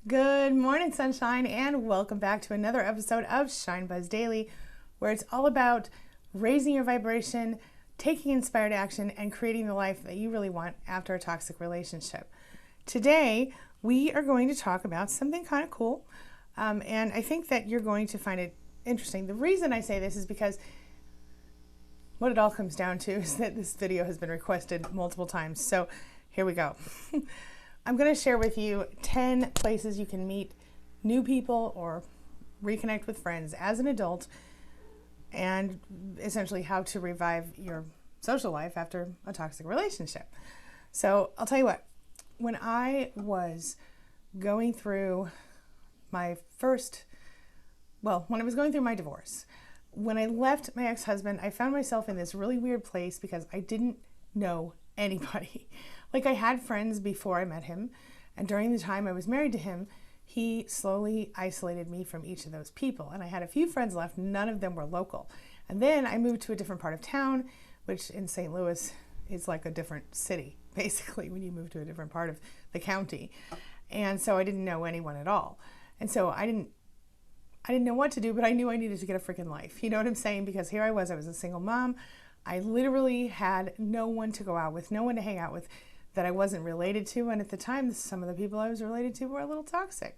Good morning, sunshine, and welcome back to another episode of Shine Buzz Daily, where it's all about raising your vibration, taking inspired action, and creating the life that you really want after a toxic relationship. Today, we are going to talk about something kind of cool, and I think that you're going to find it interesting. The reason I say this is because what it all comes down to is that this video has been requested multiple times, so here we go. I'm going to share with you 10 places you can meet new people or reconnect with friends as an adult, and essentially how to revive your social life after a toxic relationship. So I'll tell you what, when I was going through when I was going through my divorce, when I left my ex-husband, I found myself in this really weird place because I didn't know anybody. Like, I had friends before I met him, and during the time I was married to him, he slowly isolated me from each of those people. And I had a few friends left, none of them were local. And then I moved to a different part of town, which in St. Louis is like a different city, basically, when you move to a different part of the county. And so I didn't know anyone at all. And so I didn't know what to do, but I knew I needed to get a freaking life. You know what I'm saying? Because here I was a single mom. I literally had no one to go out with, no one to hang out with that I wasn't related to. And at the time, some of the people I was related to were a little toxic.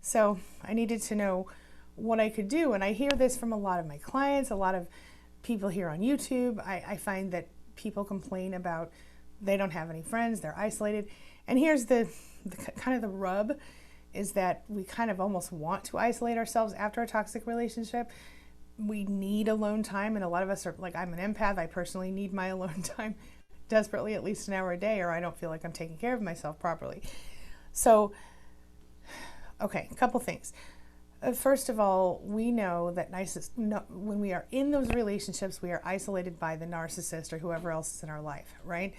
So I needed to know what I could do. And I hear this from a lot of my clients, a lot of people here on YouTube. I find that people complain about they don't have any friends, they're isolated. And here's the kind of the rub, is that we kind of almost want to isolate ourselves after a toxic relationship. We need alone time, and a lot of us are like, I'm an empath, I personally need my alone time desperately, at least an hour a day, or I don't feel like I'm taking care of myself properly. So, okay, a couple things. First of all, we know that when we are in those relationships, we are isolated by the narcissist or whoever else is in our life, right?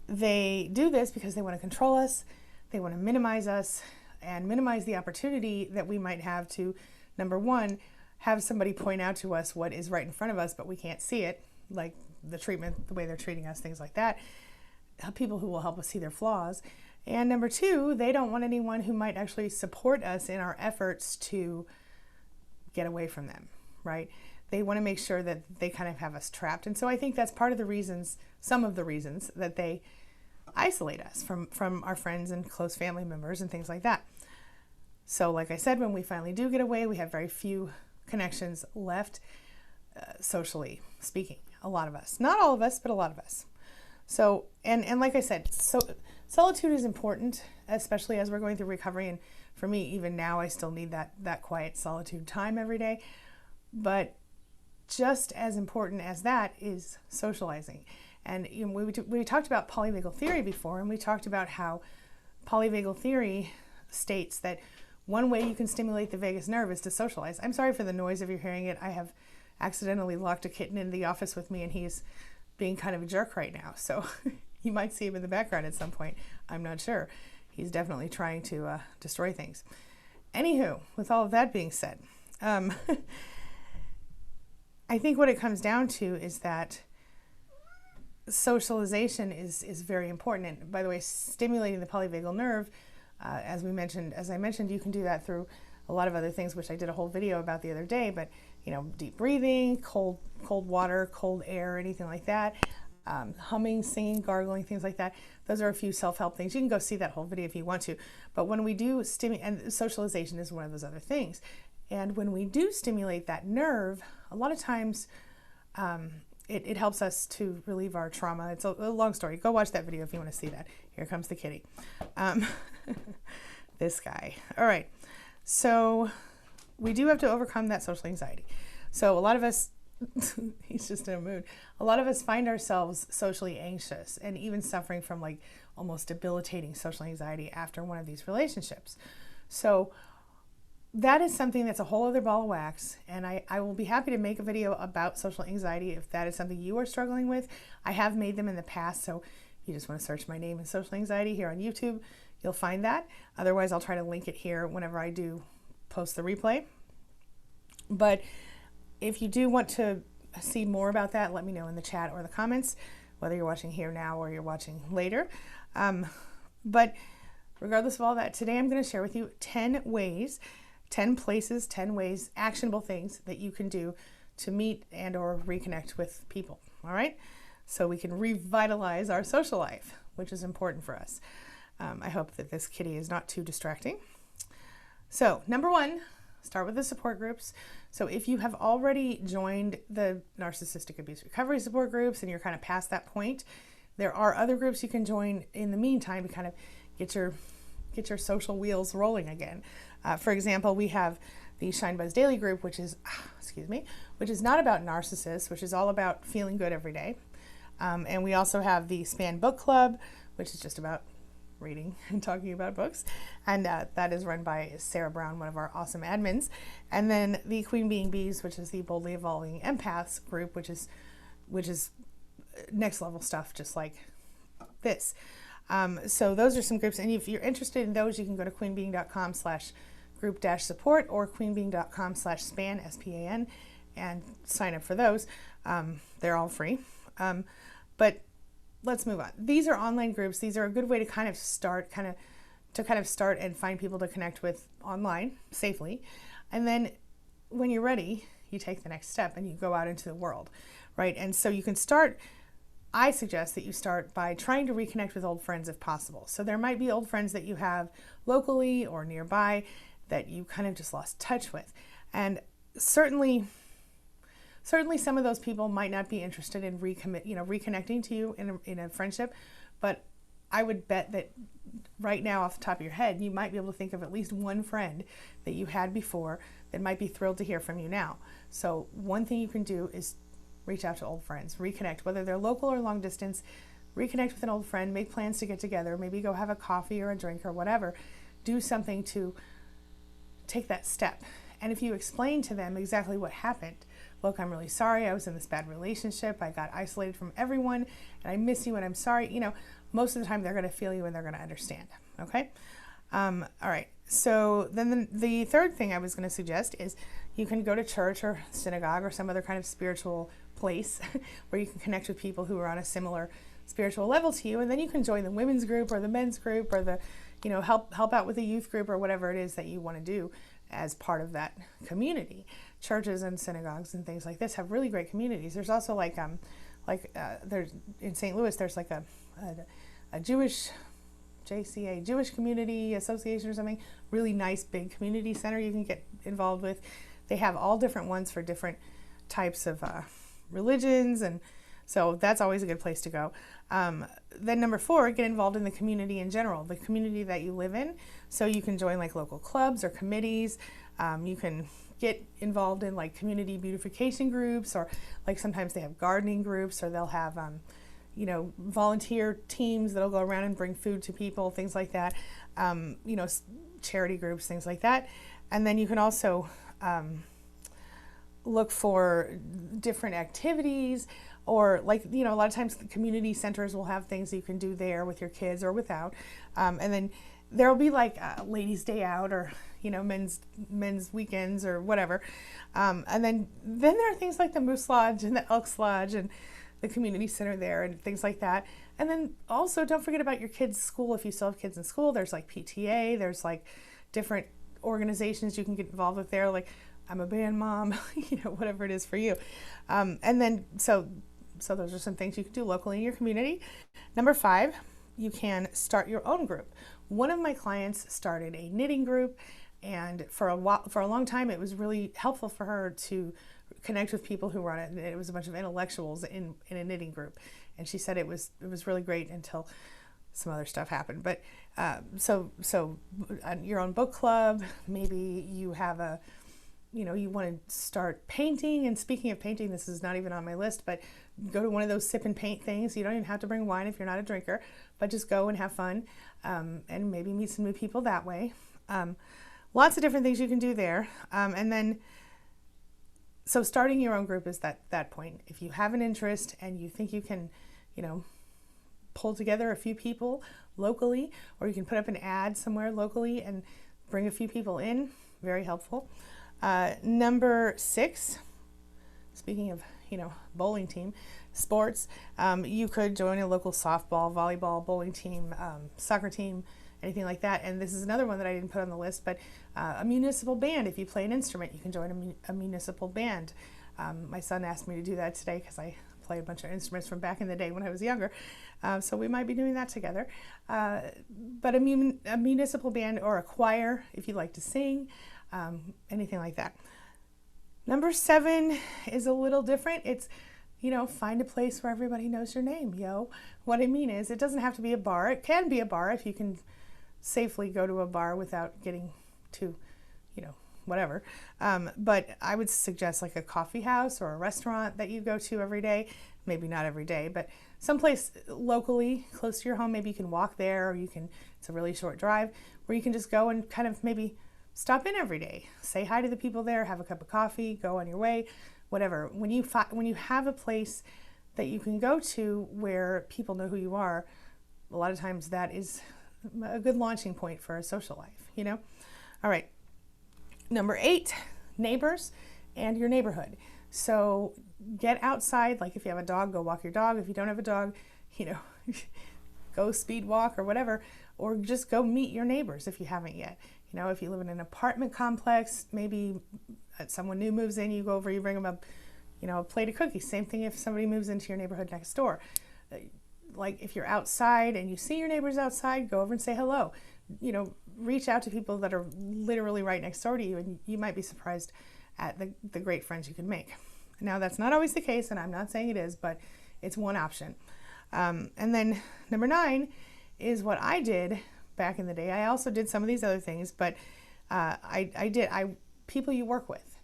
They do this because they want to control us, they want to minimize us, and minimize the opportunity that we might have to, number one, have somebody point out to us what is right in front of us, but we can't see it, like the treatment, the way they're treating us, things like that. People who will help us see their flaws. And number two, they don't want anyone who might actually support us in our efforts to get away from them, right? They want to make sure that they kind of have us trapped. And so I think that's part of the reasons, some of the reasons, that they isolate us from our friends and close family members and things like that. So like I said, when we finally do get away, we have very few connections left, socially speaking. A lot of us, not all of us, but a lot of us. So, and like I said, so solitude is important, especially as we're going through recovery. And for me, even now, I still need that quiet solitude time every day. But just as important as that is socializing. And you know, we talked about polyvagal theory before, and we talked about how polyvagal theory states that one way you can stimulate the vagus nerve is to socialize. I'm sorry for the noise if you're hearing it. I have accidentally locked a kitten in the office with me, and he's being kind of a jerk right now. So you might see him in the background at some point. I'm not sure. He's definitely trying to destroy things. Anywho, with all of that being said, I think what it comes down to is that socialization is very important. And by the way, stimulating the polyvagal nerve, as I mentioned, you can do that through a lot of other things, which I did a whole video about the other day. But you know, deep breathing, cold water, cold air, anything like that, humming, singing, gargling, things like that. Those are a few self-help things. You can go see that whole video if you want to. But when we do and socialization is one of those other things. And when we do stimulate that nerve, a lot of times it helps us to relieve our trauma. It's a long story. Go watch that video if you want to see that. Here comes the kitty. This guy. All right. So we do have to overcome that social anxiety. So a lot of us, he's just in a mood. A lot of us find ourselves socially anxious and even suffering from like almost debilitating social anxiety after one of these relationships. So that is something that's a whole other ball of wax. And I will be happy to make a video about social anxiety if that is something you are struggling with. I have made them in the past. So if you just want to search my name and social anxiety here on YouTube, you'll find that. Otherwise, I'll try to link it here whenever I do post the replay. But if you do want to see more about that, let me know in the chat or the comments, whether you're watching here now or you're watching later. But regardless of all that, today I'm going to share with you 10 ways, 10 places, 10 ways, actionable things that you can do to meet and or reconnect with people. All right. So we can revitalize our social life, which is important for us. I hope that this kitty is not too distracting. So number one, start with the support groups. So if you have already joined the narcissistic abuse recovery support groups and you're kind of past that point, there are other groups you can join in the meantime to kind of get your social wheels rolling again. For example, we have the Shine Buzz Daily group, which is, which is not about narcissists, which is all about feeling good every day. And we also have the Span Book Club, which is just about reading and talking about books, and that is run by Sarah Brown, one of our awesome admins. And then the QueenBeeing BEEs, which is the Boldy Evolving Empaths group, which is next level stuff, just like this. So those are some groups, and if you're interested in those, you can go to queenbeeing.com/group-support or queenbeeing.com/span, SPAN, and sign up for those. They're all free. But let's move on. These are online groups. These are a good way to kind of start and find people to connect with online safely. And then when you're ready, you take the next step and you go out into the world, right? And so you can start, I suggest that you start by trying to reconnect with old friends if possible. So there might be old friends that you have locally or nearby that you kind of just lost touch with. And certainly some of those people might not be interested in reconnecting to you in a friendship, but I would bet that right now off the top of your head, you might be able to think of at least one friend that you had before that might be thrilled to hear from you now. So one thing you can do is reach out to old friends, reconnect, whether they're local or long distance, reconnect with an old friend, make plans to get together, maybe go have a coffee or a drink or whatever. Do something to take that step. And if you explain to them exactly what happened, look, I'm really sorry, I was in this bad relationship, I got isolated from everyone, and I miss you and I'm sorry, most of the time they're going to feel you and they're going to understand, okay? All right, so then the third thing I was going to suggest is you can go to church or synagogue or some other kind of spiritual place where you can connect with people who are on a similar spiritual level to you, and then you can join the women's group or the men's group or the, help out with the youth group or whatever it is that you want to do as part of that community. Churches and synagogues and things like this have really great communities. There's also there's in St. Louis, there's like a Jewish JCA, Jewish Community Association or something, really nice big community center you can get involved with. They have all different ones for different types of religions, and so that's always a good place to go. Then number 4, get involved in the community in general, the community that you live in. So you can join like local clubs or committees. You can get involved in like community beautification groups, or like sometimes they have gardening groups, or they'll have volunteer teams that'll go around and bring food to people, things like that. Charity groups, things like that. And then you can also look for different activities, or a lot of times the community centers will have things that you can do there with your kids or without. And then there'll be like a ladies' day out, or men's weekends or whatever. And then there are things like the Moose Lodge and the Elks Lodge and the community center there and things like that. And then also don't forget about your kids' school. If you still have kids in school, there's like PTA, there's like different organizations you can get involved with there. Like I'm a band mom, whatever it is for you. And then, so those are some things you can do locally in your community. Number 5, you can start your own group. One of my clients started a knitting group, and for a long time, it was really helpful for her to connect with people who were on it. It was a bunch of intellectuals in a knitting group, and she said it was really great until some other stuff happened. But so your own book club, maybe you have you want to start painting. And speaking of painting, this is not even on my list, but go to one of those sip and paint things. You don't even have to bring wine if you're not a drinker, but just go and have fun, and maybe meet some new people that way. Lots of different things you can do there. And then, so starting your own group is that point. If you have an interest and you think you can, pull together a few people locally, or you can put up an ad somewhere locally and bring a few people in, very helpful. Number 6, speaking of, bowling team, sports, you could join a local softball, volleyball, bowling team, soccer team, anything like that. And this is another one that I didn't put on the list, but a municipal band. If you play an instrument, you can join a municipal band. My son asked me to do that today because I play a bunch of instruments from back in the day when I was younger. So we might be doing that together. But a municipal band or a choir, if you like to sing, anything like that. Number 7 is a little different. It's, find a place where everybody knows your name, yo. What I mean is, it doesn't have to be a bar. It can be a bar if you can safely go to a bar without getting too, whatever. But I would suggest like a coffee house or a restaurant that you go to every day. Maybe not every day, but someplace locally close to your home. Maybe you can walk there, or it's a really short drive, where you can just go and kind of maybe stop in every day. Say hi to the people there, have a cup of coffee, go on your way, whatever. When you have a place that you can go to where people know who you are, a lot of times that is a good launching point for a social life, All right. Number 8, neighbors and your neighborhood. So get outside. Like if you have a dog, go walk your dog. If you don't have a dog, go speed walk or whatever, or just go meet your neighbors if you haven't yet. If you live in an apartment complex, maybe someone new moves in, you go over, you bring them a plate of cookies. Same thing if somebody moves into your neighborhood next door. Like if you're outside and you see your neighbors outside, go over and say hello. Reach out to people that are literally right next door to you, and you might be surprised at the great friends you can make. Now, that's not always the case, and I'm not saying it is, but it's one option. And then number 9 is what I did back in the day. I also did some of these other things, but people you work with.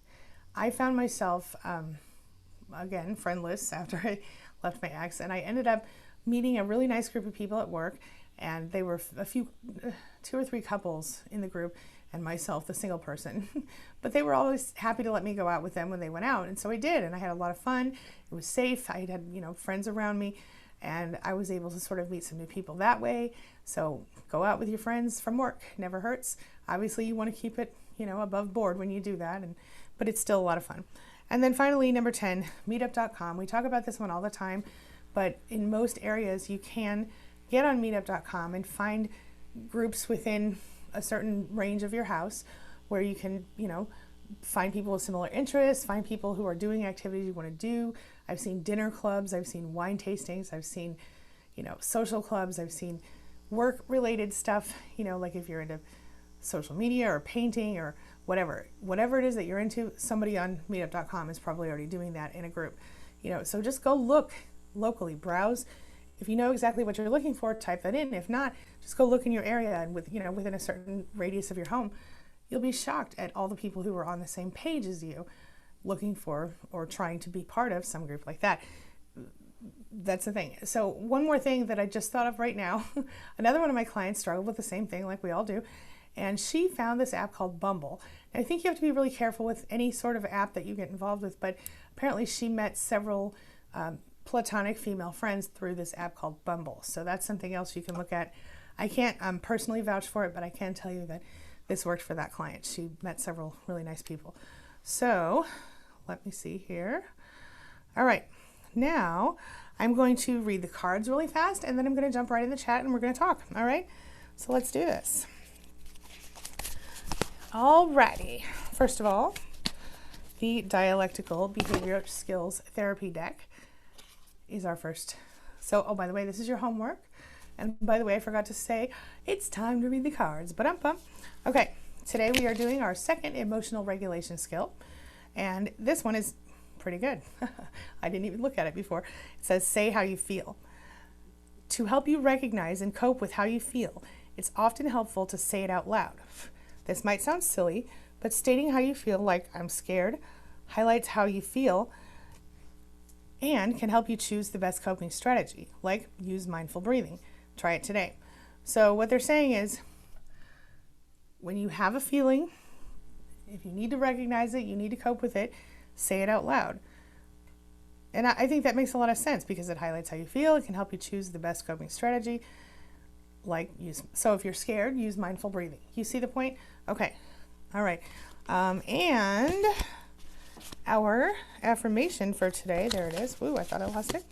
I found myself, again, friendless after I left my ex, and I ended up meeting a really nice group of people at work, and they were 2 or 3 couples in the group, and myself, the single person. But they were always happy to let me go out with them when they went out, and so I did, and I had a lot of fun. It was safe. I had friends around me, and I was able to sort of meet some new people that way. So go out with your friends from work. Never hurts. Obviously, you want to keep it, above board when you do that, but it's still a lot of fun. And then finally, number 10, meetup.com. We talk about this one all the time, but in most areas, you can get on meetup.com and find groups within a certain range of your house where you can, find people with similar interests, find people who are doing activities you want to do. I've seen dinner clubs, I've seen wine tastings, I've seen, social clubs, I've seen work-related stuff, like if you're into social media or painting or whatever it is that you're into, somebody on meetup.com is probably already doing that in a group. So just go look locally, browse. If you know exactly what you're looking for, type that in. If not, just go look in your area and within a certain radius of your home. You'll be shocked at all the people who are on the same page as you, looking for or trying to be part of some group like that. That's the thing. So one more thing that I just thought of right now. Another one of my clients struggled with the same thing like we all do, and she found this app called Bumble. And I think you have to be really careful with any sort of app that you get involved with, but apparently she met several platonic female friends through this app called Bumble. So that's something else you can look at. I can't personally vouch for it, but I can tell you that this worked for that client. She met several really nice people. So let me see here. All right, now I'm going to read the cards really fast, and then I'm going to jump right in the chat and we're going to talk. All right, so let's do this. Alrighty, first of all, the Dialectical Behavior Skills Therapy deck is our first. So, oh, by the way, this is your homework. And by the way, I forgot to say, it's time to read the cards. Ba-dum-bum. Okay, today we are doing our second emotional regulation skill. And this one is pretty good. I didn't even look at it before. It says, say how you feel. To help you recognize and cope with how you feel, it's often helpful to say it out loud. This might sound silly, but stating how you feel, like I'm scared, highlights how you feel and can help you choose the best coping strategy, like use mindful breathing. Try it today. So what they're saying is, when you have a feeling, if you need to recognize it, you need to cope with it, say it out loud. And I think that makes a lot of sense because it highlights how you feel. It can help you choose the best coping strategy. So if you're scared, use mindful breathing. You see the point? Okay. All right. And our affirmation for today, there it is. Ooh, I thought I lost it.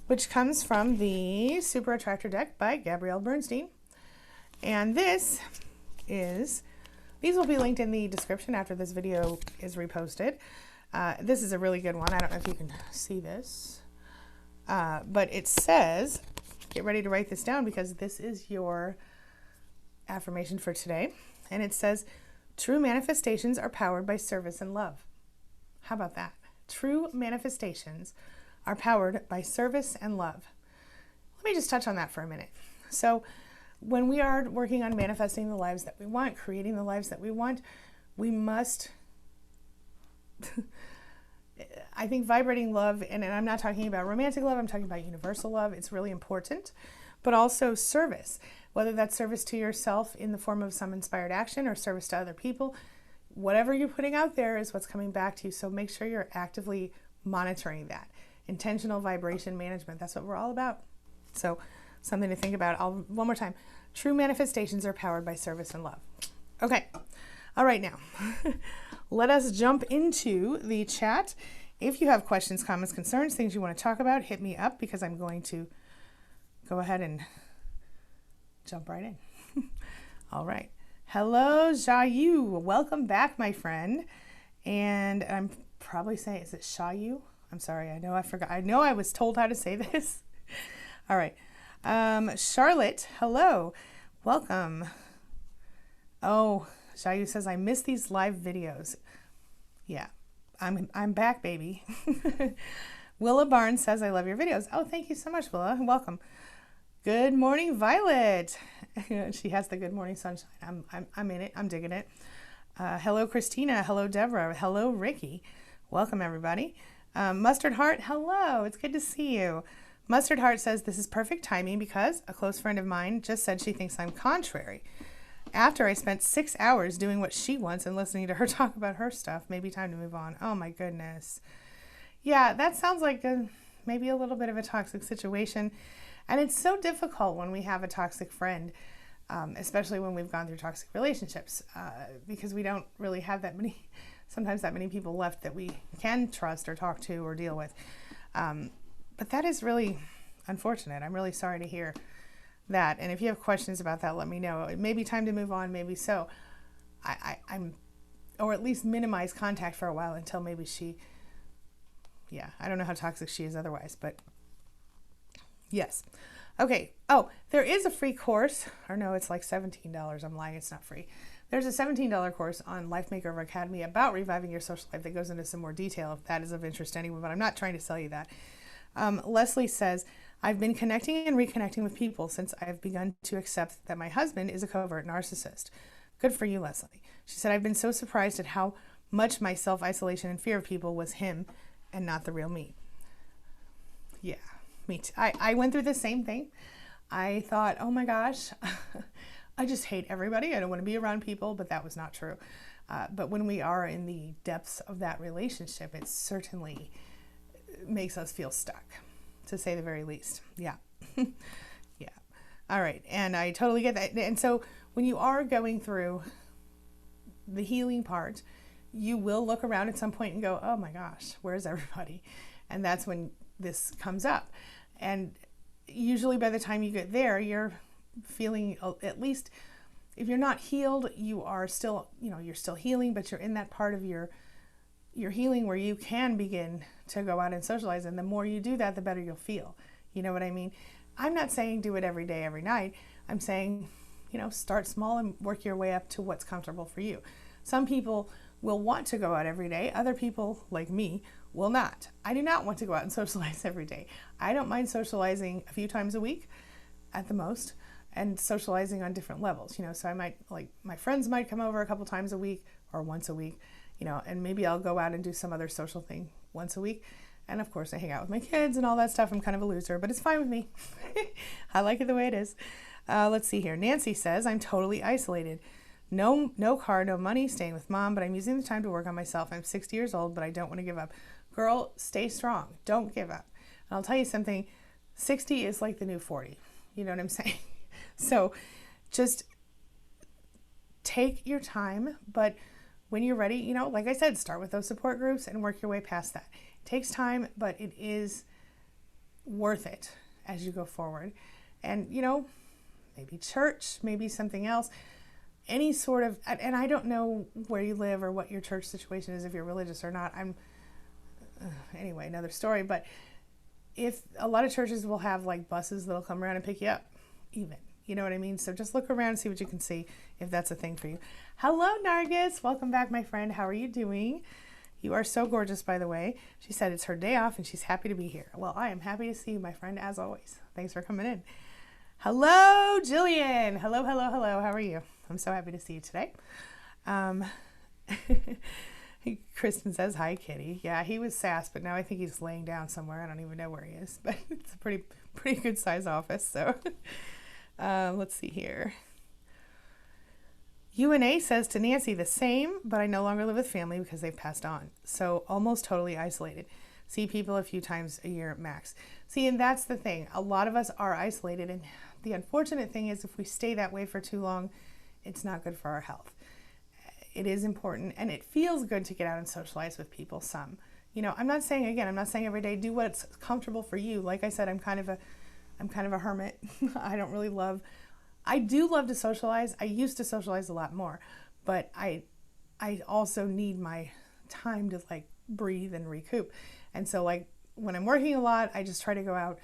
Which comes from the Super Attractor deck by Gabrielle Bernstein. And these will be linked in the description after this video is reposted. This is a really good one. I don't know if you can see this, but it says, get ready to write this down because this is your affirmation for today. And it says, true manifestations are powered by service and love. How about that? True manifestations are powered by service and love. Let me just touch on that for a minute. So when we are working on manifesting the lives that we want, creating the lives that we want, we must, I think vibrating love, and I'm not talking about romantic love, I'm talking about universal love. It's really important, but also service, whether that's service to yourself in the form of some inspired action or service to other people. Whatever you're putting out there is what's coming back to you. So make sure you're actively monitoring that. Intentional vibration management, that's what we're all about. So something to think about. One more time. True manifestations are powered by service and love. Okay. All right, now let us jump into the chat. If you have questions, comments, concerns, things you want to talk about, hit me up because I'm going to go ahead and jump right in. All right. Hello, Jayu. Welcome back, my friend. And I'm probably saying, is it Shayu? I'm sorry. I know I forgot. I know I was told how to say this. All right. Charlotte, hello. Welcome. Oh, Shayu says, I miss these live videos. Yeah, I'm back, baby. Willa Barnes says, I love your videos. Oh, thank you so much, Willa. Welcome. Good morning, Violet. She has the good morning sunshine. I'm in it. I'm digging it. Hello, Christina. Hello, Deborah. Hello, Ricky. Welcome, everybody. Mustard Heart, hello. It's good to see you. Mustard Heart says, this is perfect timing because a close friend of mine just said she thinks I'm contrary. After I spent 6 hours doing what she wants and listening to her talk about her stuff, maybe time to move on. Oh my goodness. Yeah, that sounds like maybe a little bit of a toxic situation. And it's so difficult when we have a toxic friend, especially when we've gone through toxic relationships, because we don't really have sometimes that many people left that we can trust or talk to or deal with. But that is really unfortunate. I'm really sorry to hear that. And if you have questions about that, let me know. It may be time to move on, maybe so. Or at least minimize contact for a while until maybe I don't know how toxic she is otherwise, but yes. Okay. Oh, there is a free course, or no, it's like $17. I'm lying. It's not free. There's a $17 course on Life Makeover Academy about reviving your social life that goes into some more detail if that is of interest to anyone, but I'm not trying to sell you that. Leslie says, I've been connecting and reconnecting with people since I have begun to accept that my husband is a covert narcissist. Good for you, Leslie. She said, I've been so surprised at how much my self-isolation and fear of people was him and not the real me. Yeah, me too. I went through the same thing. I thought, oh my gosh, I just hate everybody. I don't want to be around people, but that was not true. But when we are in the depths of that relationship, it certainly makes us feel stuck, to say the very least. Yeah. Yeah. All right. And I totally get that. And so when you are going through the healing part, you will look around at some point and go, oh my gosh, where's everybody? And that's when this comes up. And usually by the time you get there, you're feeling, at least if you're not healed, you are still, you're still healing, but you're in that part of your healing where you can begin to go out and socialize. And the more you do that, the better you'll feel. You know what I mean? I'm not saying do it every day, every night. I'm saying, start small and work your way up to what's comfortable for you. Some people will want to go out every day. Other people, like me, will not. I do not want to go out and socialize every day. I don't mind socializing a few times a week at the most, and socializing on different levels. So I might, like, my friends might come over a couple times a week or once a week, and maybe I'll go out and do some other social thing once a week. And of course I hang out with my kids and all that stuff. I'm kind of a loser, but it's fine with me. I like it the way it is. Let's see here. Nancy says, I'm totally isolated. No car, no money, staying with mom, but I'm using the time to work on myself. I'm 60 years old, but I don't want to give up. Girl, stay strong. Don't give up. And I'll tell you something, 60 is like the new 40. You know what I'm saying? So just take your time, but when you're ready, like I said, start with those support groups and work your way past that. It takes time, but it is worth it as you go forward. And, maybe church, maybe something else, any sort of, and I don't know where you live or what your church situation is, if you're religious or not. Anyway, another story, but if a lot of churches will have like buses that'll come around and pick you up, even, you know what I mean? So just look around and see what you can see, if that's a thing for you. Hello, Nargis. Welcome back, my friend. How are you doing? You are so gorgeous, by the way. She said it's her day off and she's happy to be here. Well, I am happy to see you, my friend, as always. Thanks for coming in. Hello, Jillian. Hello, hello, hello. How are you? I'm so happy to see you today. Kristen says, hi, Kitty. Yeah, he was sass, but now I think he's laying down somewhere. I don't even know where he is, but it's a pretty good size office. So let's see here. UNA says to Nancy, the same, but I no longer live with family because they've passed on. So almost totally isolated. See people a few times a year max. See, and that's the thing. A lot of us are isolated, and the unfortunate thing is if we stay that way for too long, it's not good for our health. It is important, and it feels good to get out and socialize with people some. You know, I'm not saying every day, do what's comfortable for you. Like I said, I'm kind of a hermit. I do love to socialize. I used to socialize a lot more, but I also need my time to like breathe and recoup. And so like when I'm working a lot, I just try to go out,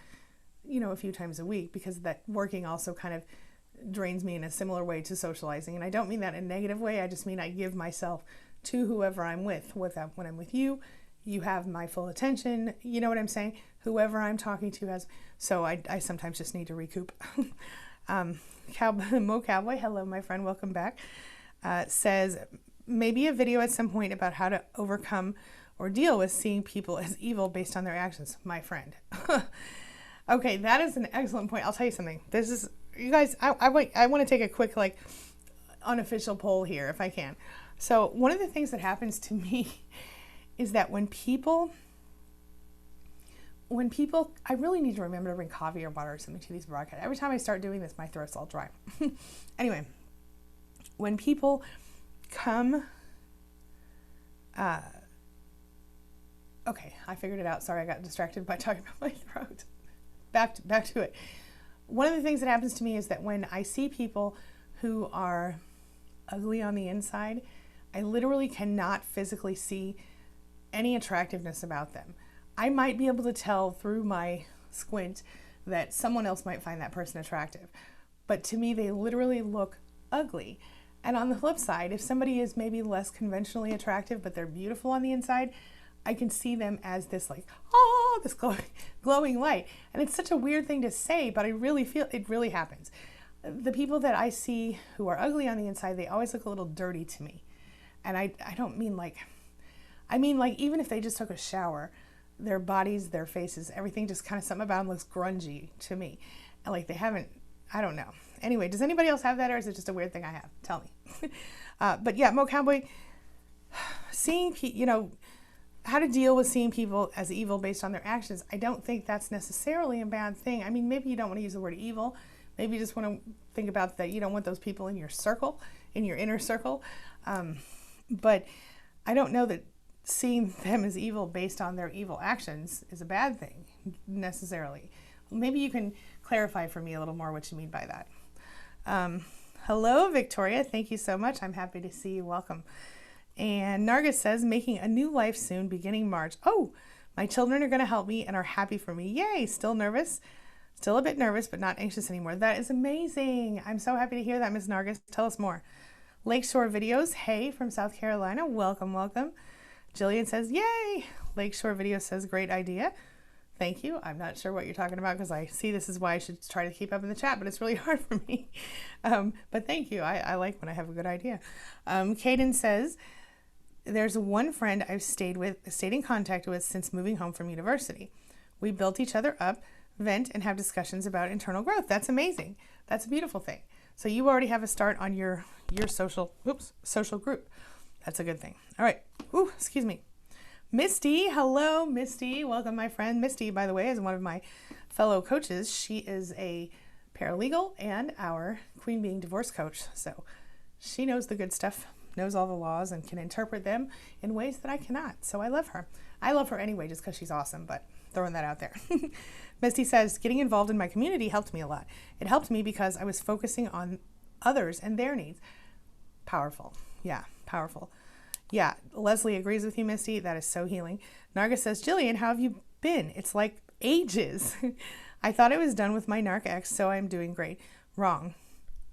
you know, a few times a week, because that working also kind of drains me in a similar way to socializing. And I don't mean that in a negative way. I just mean I give myself to whoever I'm with. When I'm with you, you have my full attention. You know what I'm saying? Whoever I'm talking to has. So I sometimes just need to recoup. Mo Cowboy, hello, my friend. Welcome back. Says maybe a video at some point about how to overcome or deal with seeing people as evil based on their actions. My friend. Okay, that is an excellent point. I'll tell you something. This is, you guys, I want to take a quick, like, unofficial poll here if I can. So one of the things that happens to me is that when people, I really need to remember to bring coffee or water or something to these broadcasts. Every time I start doing this, my throat's all dry. Anyway, when people come, okay, I figured it out. Sorry, I got distracted by talking about my throat. Back to it. One of the things that happens to me is that when I see people who are ugly on the inside, I literally cannot physically see any attractiveness about them. I might be able to tell through my squint that someone else might find that person attractive, but to me, they literally look ugly. And on the flip side, if somebody is maybe less conventionally attractive, but they're beautiful on the inside, I can see them as this like, oh, this glowing light. And it's such a weird thing to say, but I really feel it really happens. The people that I see who are ugly on the inside, they always look a little dirty to me. And I don't mean like, I mean like even if they just took a shower, their bodies, their faces, everything just kind of something about them looks grungy to me. And like they haven't, I don't know. Anyway, does anybody else have that, or is it just a weird thing I have? Tell me. But yeah, Mo Cowboy, seeing, you know, how to deal with seeing people as evil based on their actions. I don't think that's necessarily a bad thing. I mean, maybe you don't want to use the word evil. Maybe you just want to think about that you don't want those people in your circle, in your inner circle. But I don't know that seeing them as evil based on their evil actions is a bad thing, necessarily. Maybe you can clarify for me a little more what you mean by that. Hello, Victoria. Thank you so much. I'm happy to see you. Welcome. And Nargis says, making a new life soon, beginning March. Oh, my children are going to help me and are happy for me. Yay. Still nervous. Still a bit nervous, but not anxious anymore. That is amazing. I'm so happy to hear that, Ms. Nargis. Tell us more. Lakeshore Videos. Hey, from South Carolina. Welcome, welcome. Jillian says, yay. Lakeshore Videos says, great idea. Thank you. I'm not sure what you're talking about because I see this is why I should try to keep up in the chat, but it's really hard for me. But thank you. I like when I have a good idea. Kaden says, there's one friend I've stayed in contact with since moving home from university. We built each other up, vent, and have discussions about internal growth. That's amazing. That's a beautiful thing. So you already have a start on your social group. That's a good thing. All right. Ooh, excuse me. Misty, hello, Misty. Welcome, my friend. Misty, by the way, is one of my fellow coaches. She is a paralegal and our Queen Beeing divorce coach. So she knows the good stuff. knows all the laws and can interpret them in ways that I cannot. So I love her. I love her anyway just because she's awesome, but throwing that out there. Misty says, getting involved in my community helped me a lot. It helped me because I was focusing on others and their needs. Powerful. Yeah, powerful. Yeah, Leslie agrees with you, Misty. That is so healing. Narga says, Jillian, how have you been? It's like ages. I thought I was done with my narc ex, so I'm doing great. Wrong.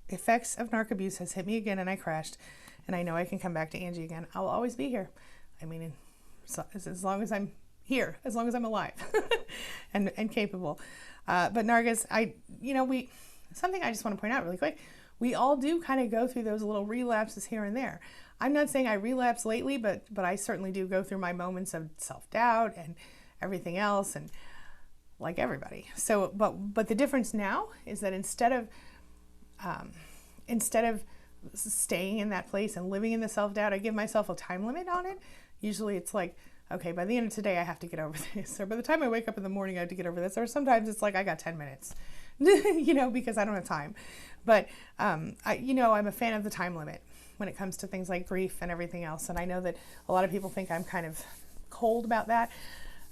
Effects of narc abuse has hit me again and I crashed. And I know I can come back to Angie again. I'll always be here. I mean, as long as I'm here, as long as I'm alive and capable. But Nargis, something I just want to point out really quick. We all do kind of go through those little relapses here and there. I'm not saying I relapse lately, but I certainly do go through my moments of self-doubt and everything else, and like everybody. So, but the difference now is that instead of staying in that place and living in the self-doubt, I give myself a time limit on it. Usually it's like, okay, by the end of today, I have to get over this. Or by the time I wake up in the morning, I have to get over this. Or sometimes it's like, I got 10 minutes, because I don't have time. But, I'm a fan of the time limit when it comes to things like grief and everything else. And I know that a lot of people think I'm kind of cold about that.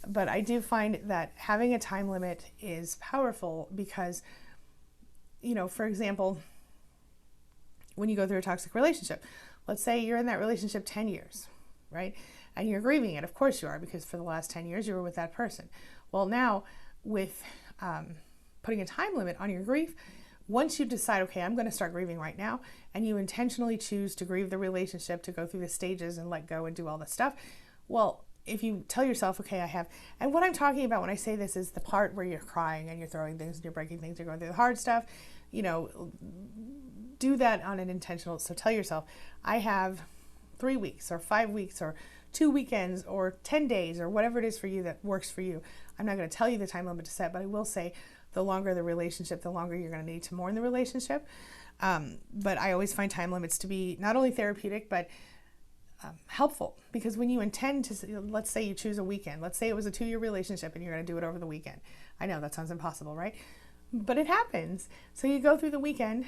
But I do find that having a time limit is powerful because, for example, when you go through a toxic relationship, let's say you're in that relationship 10 years, right? And you're grieving it. Of course you are, because for the last 10 years you were with that person. Well, now with putting a time limit on your grief, once you decide, okay, I'm going to start grieving right now, and you intentionally choose to grieve the relationship, to go through the stages and let go and do all this stuff, well, if you tell yourself, okay, I have, and what I'm talking about when I say this is the part where you're crying and you're throwing things and you're breaking things, you're going through the hard stuff, do that on an intentional, so tell yourself, I have 3 weeks or 5 weeks or 2 weekends or 10 days or whatever it is for you that works for you. I'm not going to tell you the time limit to set, but I will say the longer the relationship, the longer you're going to need to mourn the relationship. But I always find time limits to be not only therapeutic, but helpful, because when you intend to, let's say you choose a weekend, let's say it was a 2-year relationship and you're going to do it over the weekend. I know that sounds impossible, right? But it happens. So you go through the weekend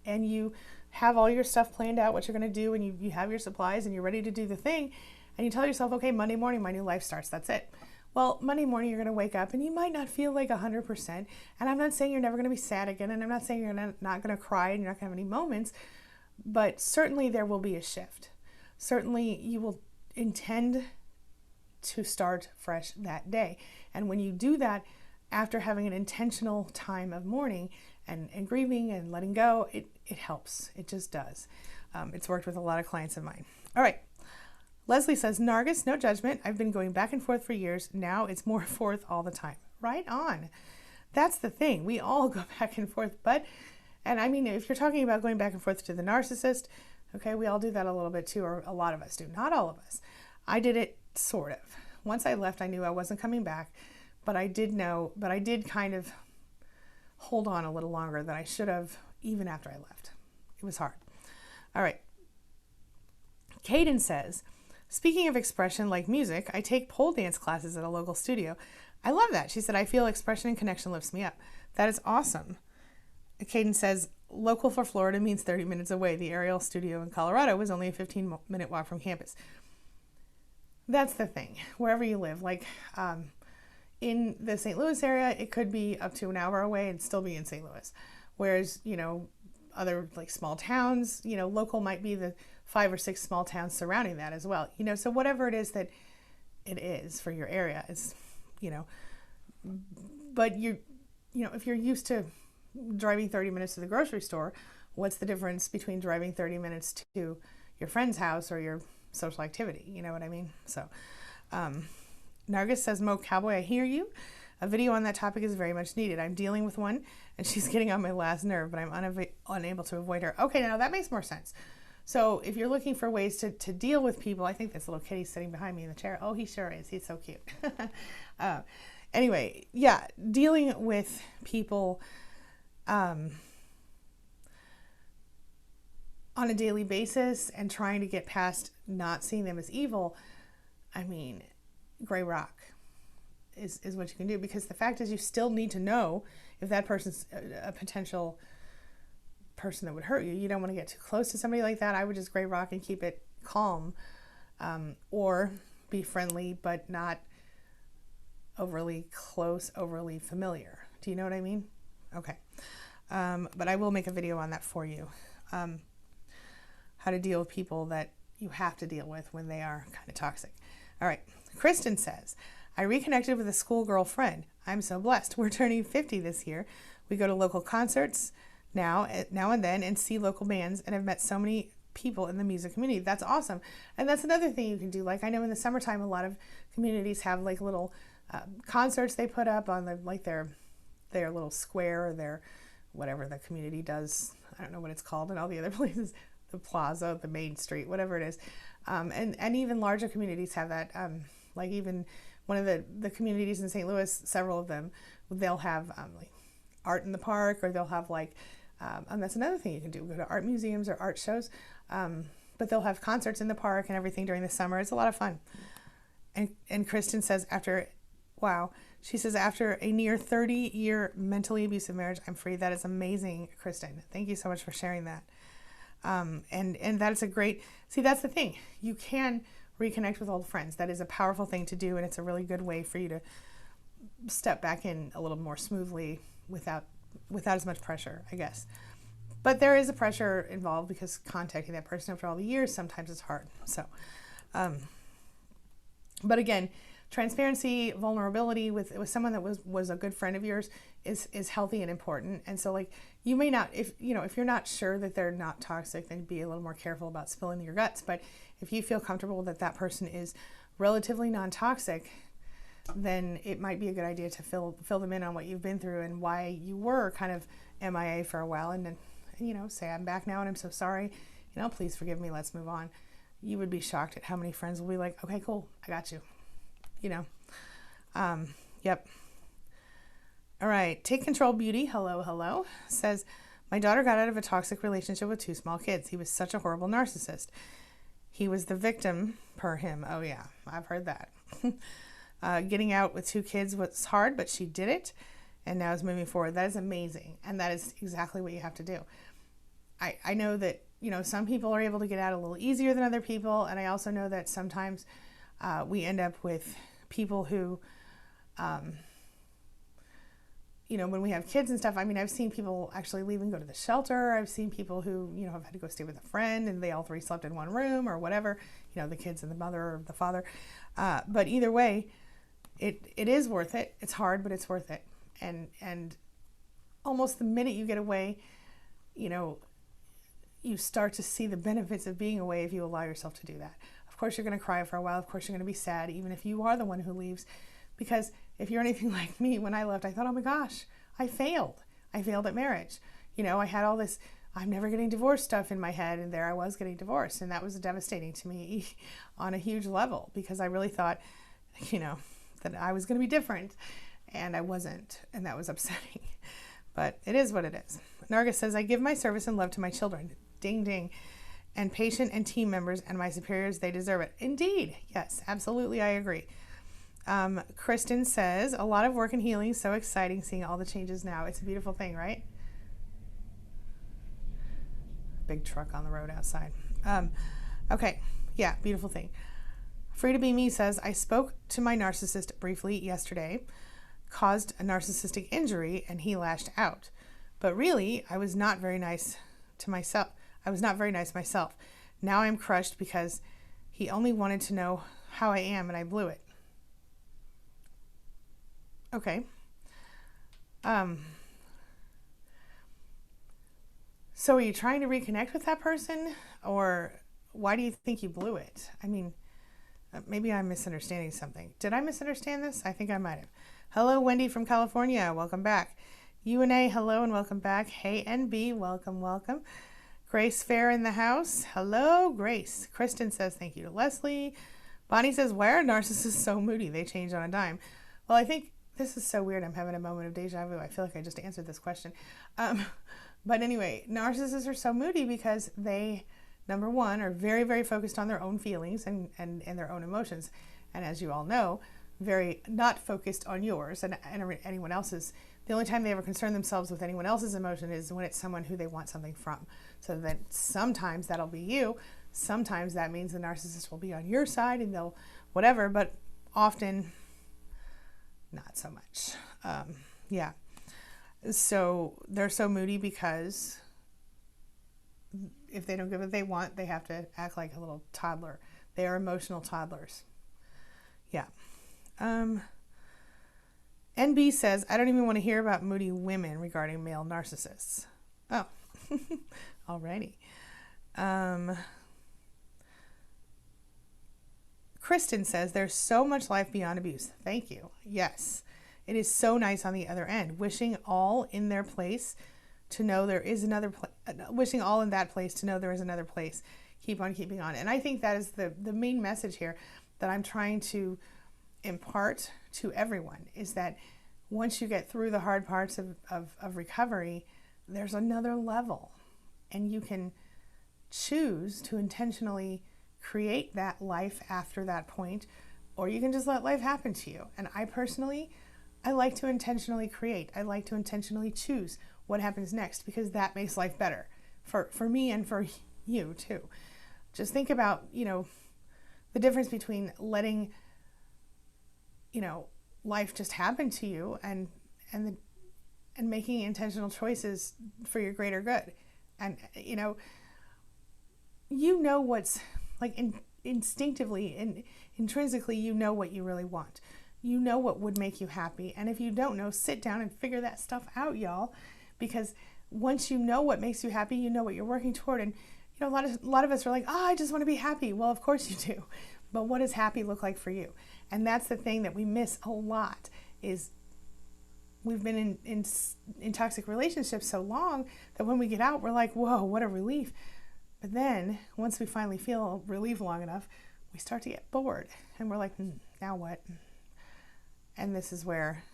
and you have all your stuff planned out, what you're going to do, and you have your supplies and you're ready to do the thing. And you tell yourself, okay, Monday morning, my new life starts. That's it. Well, Monday morning, you're going to wake up and you might not feel like 100%. And I'm not saying you're never going to be sad again. And I'm not saying you're not going to cry and you're not going to have any moments. But certainly there will be a shift. Certainly you will intend to start fresh that day. And when you do that, after having an intentional time of mourning and grieving and letting go, it helps. It just does. It's worked with a lot of clients of mine. All right. Leslie says, Nargis, no judgment. I've been going back and forth for years. Now it's more forth all the time. Right on. That's the thing. We all go back and forth. And I mean, if you're talking about going back and forth to the narcissist, okay, we all do that a little bit too, or a lot of us do. Not all of us. I did it sort of. Once I left, I knew I wasn't coming back, but I did kind of hold on a little longer than I should have, even after I left. It was hard. All right. Caden says, speaking of expression like music, I take pole dance classes at a local studio. I love that. She said, I feel expression and connection lifts me up. That is awesome. Caden says, local for Florida means 30 minutes away. The Ariel studio in Colorado was only a 15-minute walk from campus. That's the thing. Wherever you live, like in the St. Louis area, it could be up to an hour away and still be in St. Louis. Whereas, other like small towns, local might be the 5 or 6 small towns surrounding that as well. So whatever it is that it is for your area, it's, but if you're used to driving 30 minutes to the grocery store, what's the difference between driving 30 minutes to your friend's house or your social activity? You know what I mean? So, Nargis says, Mo Cowboy, I hear you. A video on that topic is very much needed. I'm dealing with one and she's getting on my last nerve, but I'm unable to avoid her. Okay, now that makes more sense. So if you're looking for ways to deal with people, I think this little kitty's sitting behind me in the chair. Oh, he sure is. He's so cute. Anyway, yeah, dealing with people on a daily basis and trying to get past not seeing them as evil, I mean, gray rock is what you can do, because the fact is you still need to know if that person's a potential person that would hurt you. You don't want to get too close to somebody like that. I would just gray rock and keep it calm, or be friendly, but not overly close, overly familiar. Do you know what I mean? Okay. But I will make a video on that for you. How to deal with people that you have to deal with when they are kind of toxic. All right. Kristen says, I reconnected with a schoolgirl friend. I'm so blessed. We're turning 50 this year. We go to local concerts now and then and see local bands, and have met so many people in the music community. That's awesome. And that's another thing you can do. Like, I know in the summertime, a lot of communities have like little concerts they put up on their little square, or their whatever the community does. I don't know what it's called in all the other places, the plaza, the main street, whatever it is. And even larger communities have that. Like even one of the communities in St. Louis, several of them, they'll have like art in the park, or they'll have like, and that's another thing you can do. Go to art museums or art shows. But they'll have concerts in the park and everything during the summer. It's a lot of fun. And Kristen says she says, after a near 30-year mentally abusive marriage, I'm free. That is amazing, Kristen. Thank you so much for sharing that. And that's a great, see, that's the thing. You can reconnect with old friends. That is a powerful thing to do. And it's a really good way for you to step back in a little more smoothly without as much pressure, I guess. But there is a pressure involved, because contacting that person after all the years, sometimes it's hard. So, but again, transparency, vulnerability with someone that was a good friend of yours is healthy and important. And so, like, you may not, if you're not sure that they're not toxic, then be a little more careful about spilling your guts. But if you feel comfortable that that person is relatively non-toxic, then it might be a good idea to fill them in on what you've been through and why you were kind of MIA for a while, and then, say, I'm back now and I'm so sorry, please forgive me, let's move on. You would be shocked at how many friends will be like, okay, cool, I got you. Yep. All right. Take Control Beauty, hello, says, my daughter got out of a toxic relationship with 2 small kids. He was such a horrible narcissist. He was the victim per him. Oh yeah, I've heard that. Getting out with 2 kids was hard, but she did it, and now is moving forward. That is amazing. And that is exactly what you have to do. I know that, some people are able to get out a little easier than other people. And I also know that sometimes we end up with people who, when we have kids and stuff, I've seen people actually leave and go to the shelter. I've seen people who, have had to go stay with a friend, and they all 3 slept in one room or whatever, the kids and the mother or the father. But either way, it is worth it. It's hard, but it's worth it. And almost the minute you get away, you start to see the benefits of being away if you allow yourself to do that. Of course, you're going to cry for a while. Of course, you're going to be sad, even if you are the one who leaves. Because if you're anything like me, when I left, I thought, oh my gosh, I failed. I failed at marriage. I had all this, I'm never getting divorced stuff in my head, and there I was getting divorced. And that was devastating to me on a huge level, because I really thought, that I was going to be different, and I wasn't. And that was upsetting. But it is what it is. Narga says, I give my service and love to my children. Ding, ding. And patient and team members and my superiors, they deserve it. Indeed. Yes, absolutely. I agree. Kristen says, a lot of work and healing. So exciting seeing all the changes now. It's a beautiful thing, right? Big truck on the road outside. Okay. Yeah, beautiful thing. Free to Be Me says, I spoke to my narcissist briefly yesterday, caused a narcissistic injury, and he lashed out. But really, I was not very nice myself. Now I'm crushed because he only wanted to know how I am, and I blew it. Okay. So are you trying to reconnect with that person, or why do you think you blew it? Maybe I'm misunderstanding something. Did I misunderstand this? I think I might have. Hello, Wendy from California. Welcome back. UNA, hello and welcome back. Hey, NB, welcome. Grace Fair in the house. Hello, Grace. Kristen says, thank you to Leslie. Bonnie says, why are narcissists so moody? They change on a dime. Well, I think this is so weird. I'm having a moment of deja vu. I feel like I just answered this question. But anyway, narcissists are so moody because they, number one, are very, very focused on their own feelings and their own emotions. And as you all know, very not focused on yours and anyone else's. The only time they ever concern themselves with anyone else's emotion is when it's someone who they want something from. So that sometimes that'll be you. Sometimes that means the narcissist will be on your side and they'll whatever, but often not so much. Yeah. So they're so moody because if they don't get what they want, they have to act like a little toddler. They are emotional toddlers. Yeah. NB says, I don't even want to hear about moody women regarding male narcissists. Oh, alrighty. Kristen says, there's so much life beyond abuse. Thank you. Yes. It is so nice on the other end. Wishing all in their place to know there is another place. Wishing all in that place to know there is another place. Keep on keeping on. And I think that is the main message here that I'm trying to impart to everyone, is that once you get through the hard parts of recovery, there's another level, and you can choose to intentionally create that life after that point, or you can just let life happen to you. And I personally, I like to intentionally create. I like to intentionally choose what happens next, because that makes life better for me and for you too. Just think about, the difference between letting, life just happen to you and making intentional choices for your greater good. And, what's like instinctively and intrinsically, what you really want. You know what would make you happy. And if you don't know, sit down and figure that stuff out, y'all. Because once you know what makes you happy, you know what you're working toward. And, a lot of us are like, I just want to be happy. Well, of course you do. But what does happy look like for you? And that's the thing that we miss a lot, is we've been in toxic relationships so long that when we get out, we're like, whoa, what a relief. But then once we finally feel relief long enough, we start to get bored and we're like, now what? And this is where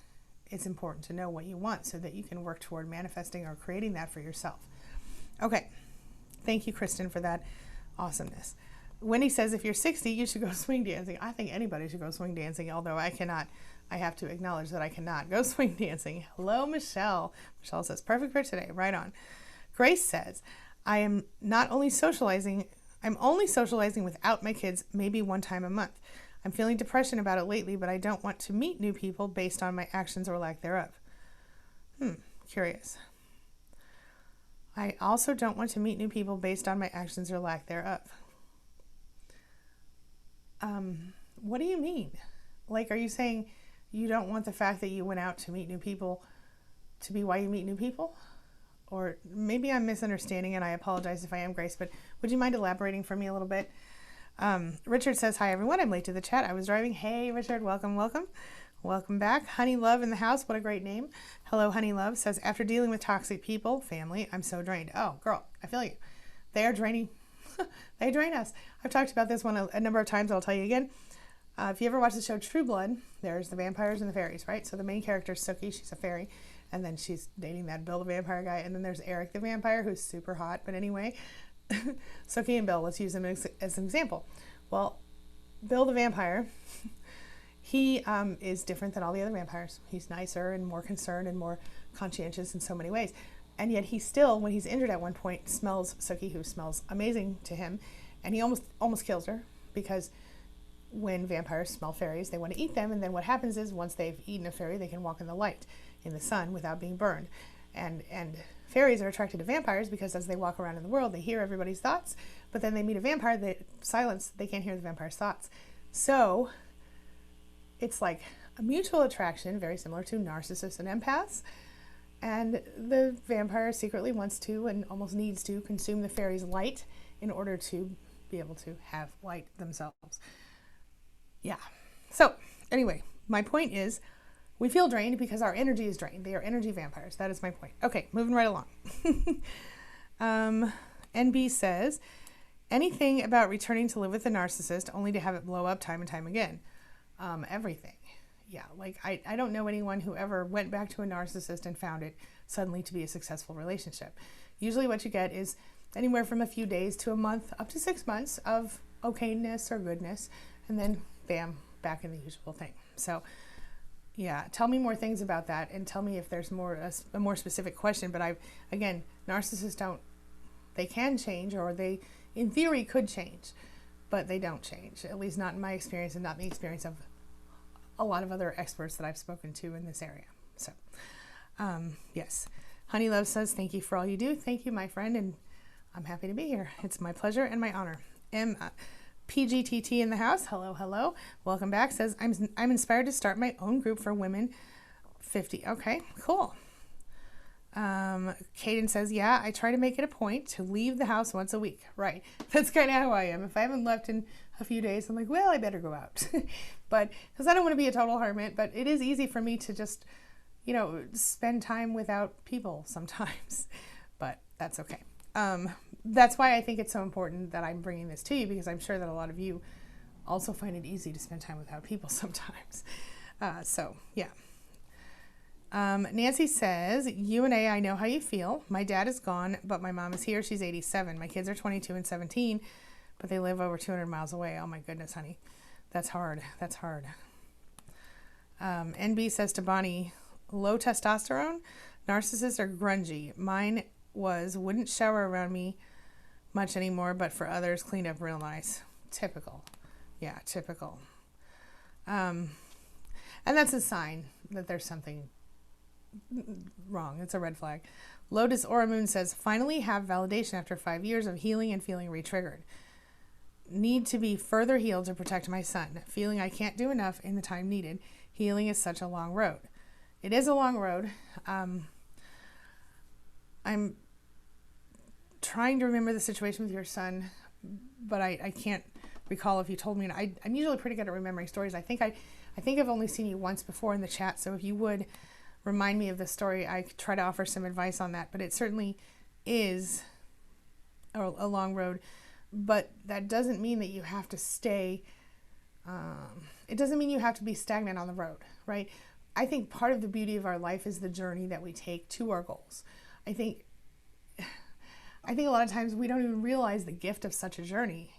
it's important to know what you want so that you can work toward manifesting or creating that for yourself. Okay. Thank you, Kristen, for that awesomeness. Wendy says, if you're 60, you should go swing dancing. I think anybody should go swing dancing, although I cannot. I have to acknowledge that I cannot go swing dancing. Hello, Michelle. Michelle says, perfect for today. Right on. Grace says, I'm only socializing without my kids, maybe one time a month. I'm feeling depression about it lately, but I don't want to meet new people based on my actions or lack thereof. Curious. I also don't want to meet new people based on my actions or lack thereof. What do you mean? Like, are you saying you don't want the fact that you went out to meet new people to be why you meet new people? Or maybe I'm misunderstanding, and I apologize if I am, Grace, but would you mind elaborating for me a little bit? Richard says, hi, everyone. I'm late to the chat. I was driving. Hey, Richard, welcome. Welcome back. Honey Love in the house. What a great name. Hello, Honey Love says, after dealing with toxic people, family, I'm so drained. Oh, girl, I feel you. They are draining. They drain us. I've talked about this one a number of times. I'll tell you again. If you ever watch the show True Blood, there's the vampires and the fairies, right? So the main character is Sookie. She's a fairy. And then she's dating that Bill the vampire guy. And then there's Eric the vampire, who's super hot. But anyway, Sookie and Bill, let's use them as an example. Well, Bill the vampire, he is different than all the other vampires. He's nicer and more concerned and more conscientious in so many ways. And yet he still, when he's injured at one point, smells Sookie, who smells amazing to him. And he almost kills her, because when vampires smell fairies, they want to eat them. And then what happens is, once they've eaten a fairy, they can walk in the light, in the sun, without being burned. And fairies are attracted to vampires because as they walk around in the world, they hear everybody's thoughts. But then they meet a vampire, they can't hear the vampire's thoughts. So it's like a mutual attraction, very similar to narcissists and empaths. And the vampire secretly wants to and almost needs to consume the fairy's light in order to be able to have light themselves. Yeah. So anyway, my point is, we feel drained because our energy is drained. They are energy vampires. That is my point. Okay, moving right along. NB says, anything about returning to live with a narcissist only to have it blow up time and time again? Everything. Yeah, like I don't know anyone who ever went back to a narcissist and found it suddenly to be a successful relationship. Usually what you get is anywhere from a few days to a month, up to 6 months of okayness or goodness, and then bam, back in the usual thing. So yeah, tell me more things about that, and tell me if there's a more specific question. But again, narcissists they can change, or they in theory could change, but they don't change, at least not in my experience, and not the experience of a lot of other experts that I've spoken to in this area. So yes, Honey Love says, thank you for all you do. Thank you, my friend, and I'm happy to be here. It's my pleasure and my honor. PGTT in the house. Hello, hello. Welcome back. Says, I'm inspired to start my own group for women 50. Okay, cool. Kaden says, yeah, I try to make it a point to leave the house once a week. Right. That's kind of how I am. If I haven't left in a few days, I'm like, well, I better go out. But because I don't want to be a total hermit, but it is easy for me to just, spend time without people sometimes. But that's okay. That's why I think it's so important that I'm bringing this to you, because I'm sure that a lot of you also find it easy to spend time without people sometimes. So yeah. Nancy says, UNA, I know how you feel. My dad is gone, but my mom is here. She's 87. My kids are 22 and 17, but they live over 200 miles away. Oh my goodness, honey. That's hard. That's hard. NB says to Bonnie, low testosterone, narcissists are grungy. Mine wouldn't shower around me much anymore, but for others, cleaned up real nice. Typical. Yeah, typical. And that's a sign that there's something wrong. It's a red flag. Lotus Aura Moon says, finally have validation after 5 years of healing and feeling re-triggered. Need to be further healed to protect my son. Feeling I can't do enough in the time needed. Healing is such a long road. It is a long road. I'm trying to remember the situation with your son, but I can't recall if you told me. And I'm usually pretty good at remembering stories. I think I've only seen you once before in the chat, so if you would remind me of the story, I try to offer some advice on that. But it certainly is a long road. But that doesn't mean that you have to stay. It doesn't mean you have to be stagnant on the road, right? I think part of the beauty of our life is the journey that we take to our goals. I think a lot of times we don't even realize the gift of such a journey,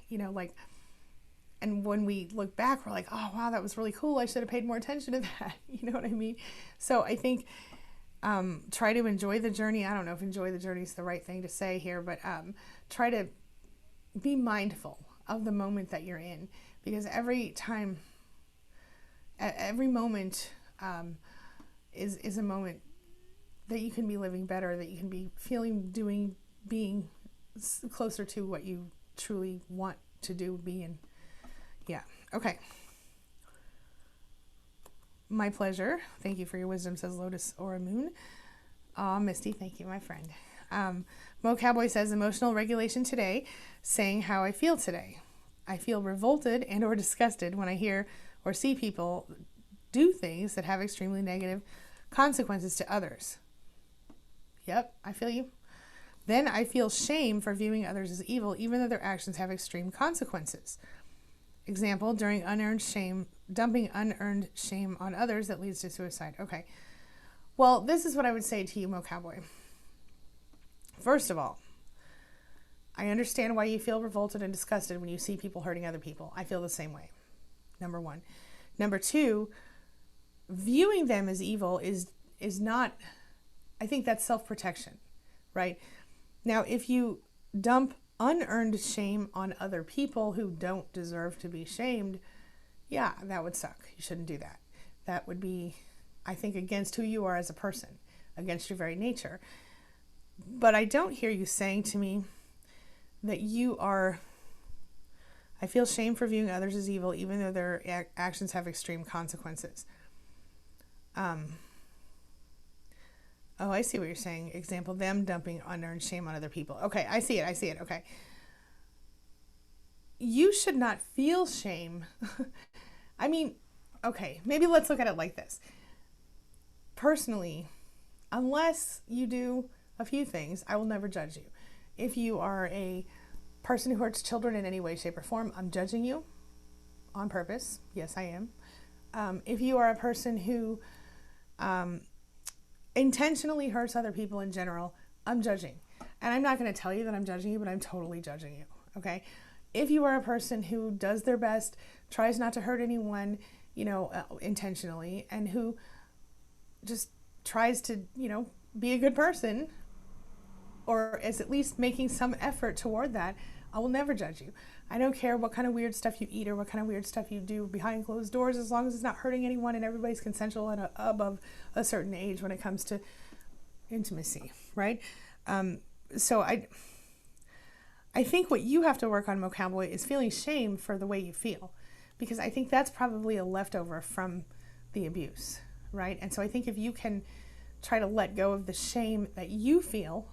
and when we look back, we're like, oh, wow, that was really cool. I should have paid more attention to that. You know what I mean? So I think try to enjoy the journey. I don't know if enjoy the journey is the right thing to say here, but try to be mindful of the moment that you're in, because every moment is a moment that you can be living better, that you can be feeling, doing, being closer to what you truly want to do, be in. Yeah. Okay. My pleasure. Thank you for your wisdom, says Lotus Aura Moon. Misty, thank you, my friend. Mo Cowboy says, emotional regulation today, saying how I feel today. I feel revolted and or disgusted when I hear or see people do things that have extremely negative consequences to others. Yep, I feel you. Then I feel shame for viewing others as evil, even though their actions have extreme consequences. Example, during unearned shame, dumping unearned shame on others that leads to suicide. Okay. Well, this is what I would say to you, Mo Cowboy. First of all, I understand why you feel revolted and disgusted when you see people hurting other people. I feel the same way. Number one. Number two, viewing them as evil is not, I think that's self-protection, right? Now, if you dump unearned shame on other people who don't deserve to be shamed, yeah, that would suck. You shouldn't do that. That would be, I think, against who you are as a person, against your very nature. But I don't hear you saying to me that you are, I feel shame for viewing others as evil, even though their actions have extreme consequences. Oh, I see what you're saying. Example, them dumping unearned shame on other people. Okay, I see it. Okay. You should not feel shame. I mean, okay, maybe let's look at it like this. Personally, unless you do a few things, I will never judge you. If you are a person who hurts children in any way, shape, or form, I'm judging you on purpose. Yes, I am. If you are a person who intentionally hurts other people in general, I'm judging. And I'm not going to tell you that I'm judging you, but I'm totally judging you, okay? If you are a person who does their best, tries not to hurt anyone, intentionally, and who just tries to, be a good person, or is at least making some effort toward that, I will never judge you. I don't care what kind of weird stuff you eat or what kind of weird stuff you do behind closed doors, as long as it's not hurting anyone and everybody's consensual and above a certain age when it comes to intimacy, right? So I think what you have to work on, Mo Cowboy, is feeling shame for the way you feel, because I think that's probably a leftover from the abuse, right? And so I think if you can try to let go of the shame that you feel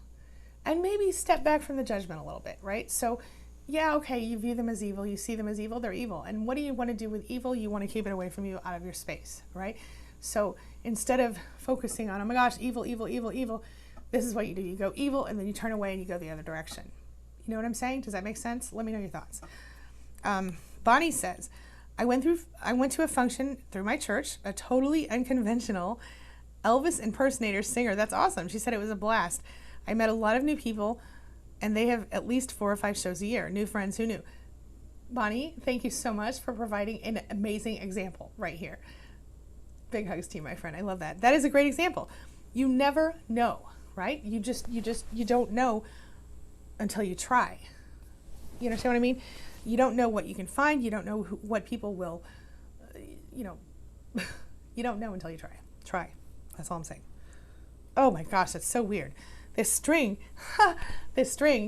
and maybe step back from the judgment a little bit, right? So yeah, okay, you view them as evil, you see them as evil, they're evil. And what do you want to do with evil? You want to keep it away from you, out of your space, right? So instead of focusing on, oh my gosh, evil, evil, evil, evil, this is what you do. You go evil and then you turn away and you go the other direction. You know what I'm saying? Does that make sense? Let me know your thoughts. Bonnie says, I went to a function through my church, a totally unconventional Elvis impersonator singer. That's awesome. She said it was a blast. I met a lot of new people, and they have at least 4 or 5 shows a year. New friends, who knew? Bonnie, thank you so much for providing an amazing example right here. Big hugs to you, my friend. I love that. That is a great example. You never know, right? You don't know until you try. You understand what I mean? You don't know what you can find. You don't know what people will, you don't know until you try. Try. That's all I'm saying. Oh my gosh, that's so weird. This string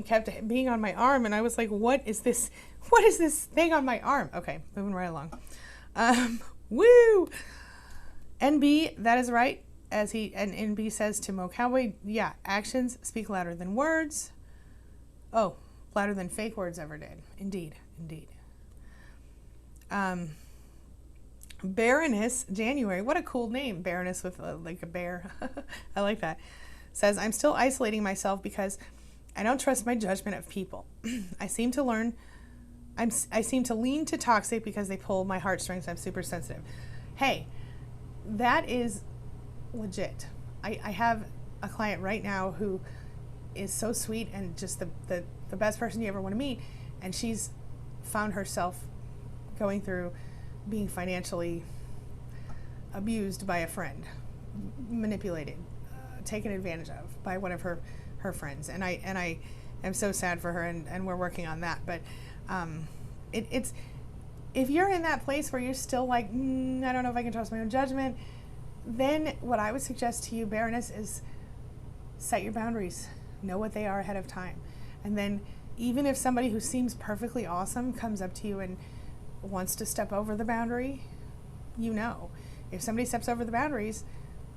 kept being on my arm, and I was like, what is this? What is this thing on my arm? Okay, moving right along. Woo! NB, that is right. And NB says to Mo Cowboy, yeah, actions speak louder than words. Oh, louder than fake words ever did. Indeed, indeed. Baroness January, what a cool name. Baroness with like a bear. I like that. Says, I'm still isolating myself because I don't trust my judgment of people. I seem to lean to toxic because they pull my heartstrings. I'm super sensitive. Hey, that is legit. I have a client right now who is so sweet and just the best person you ever want to meet, and she's found herself going through being financially abused by a friend, manipulated, taken advantage of by one of her friends, and I am so sad for her, and we're working on that. But it's if you're in that place where you're still like, I don't know if I can trust my own judgment, then what I would suggest to you, Baroness, is set your boundaries. Know what they are ahead of time. And then even if somebody who seems perfectly awesome comes up to you and wants to step over the boundary, if somebody steps over the boundaries,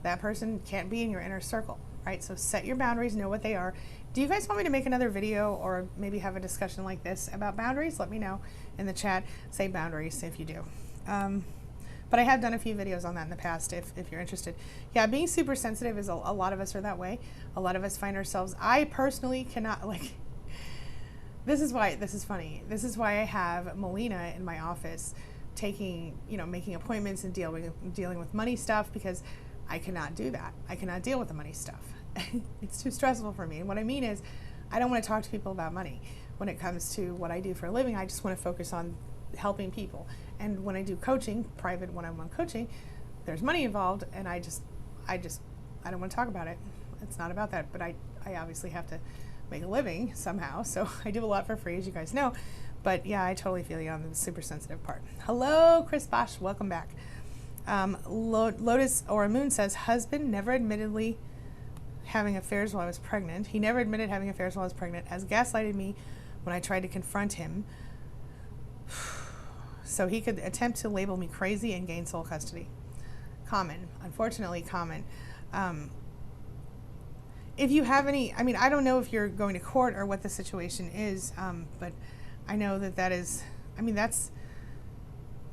that person can't be in your inner circle, right? So set your boundaries, know what they are. Do you guys want me to make another video or maybe have a discussion like this about boundaries? Let me know in the chat. Say boundaries if you do. But I have done a few videos on that in the past if you're interested. Yeah, being super sensitive is a lot of us are that way. A lot of us find ourselves, I personally cannot, this is funny. This is why I have Melina in my office making appointments and dealing with money stuff, because I cannot do that. I cannot deal with the money stuff. It's too stressful for me. And what I mean is, I don't want to talk to people about money. When it comes to what I do for a living, I just want to focus on helping people. And when I do coaching, private one-on-one coaching, there's money involved, and I don't want to talk about it. It's not about that, but I obviously have to make a living somehow, so I do a lot for free, as you guys know. But yeah, I totally feel you on the super sensitive part. Hello, Chris Bosch, welcome back. Lotus or Moon says, husband never admitted having affairs while I was pregnant. He never admitted having affairs while I was pregnant, has gaslighted me when I tried to confront him, so he could attempt to label me crazy and gain sole custody. Common, unfortunately common. If you have any, I don't know if you're going to court or what the situation is, but I know that is, that's,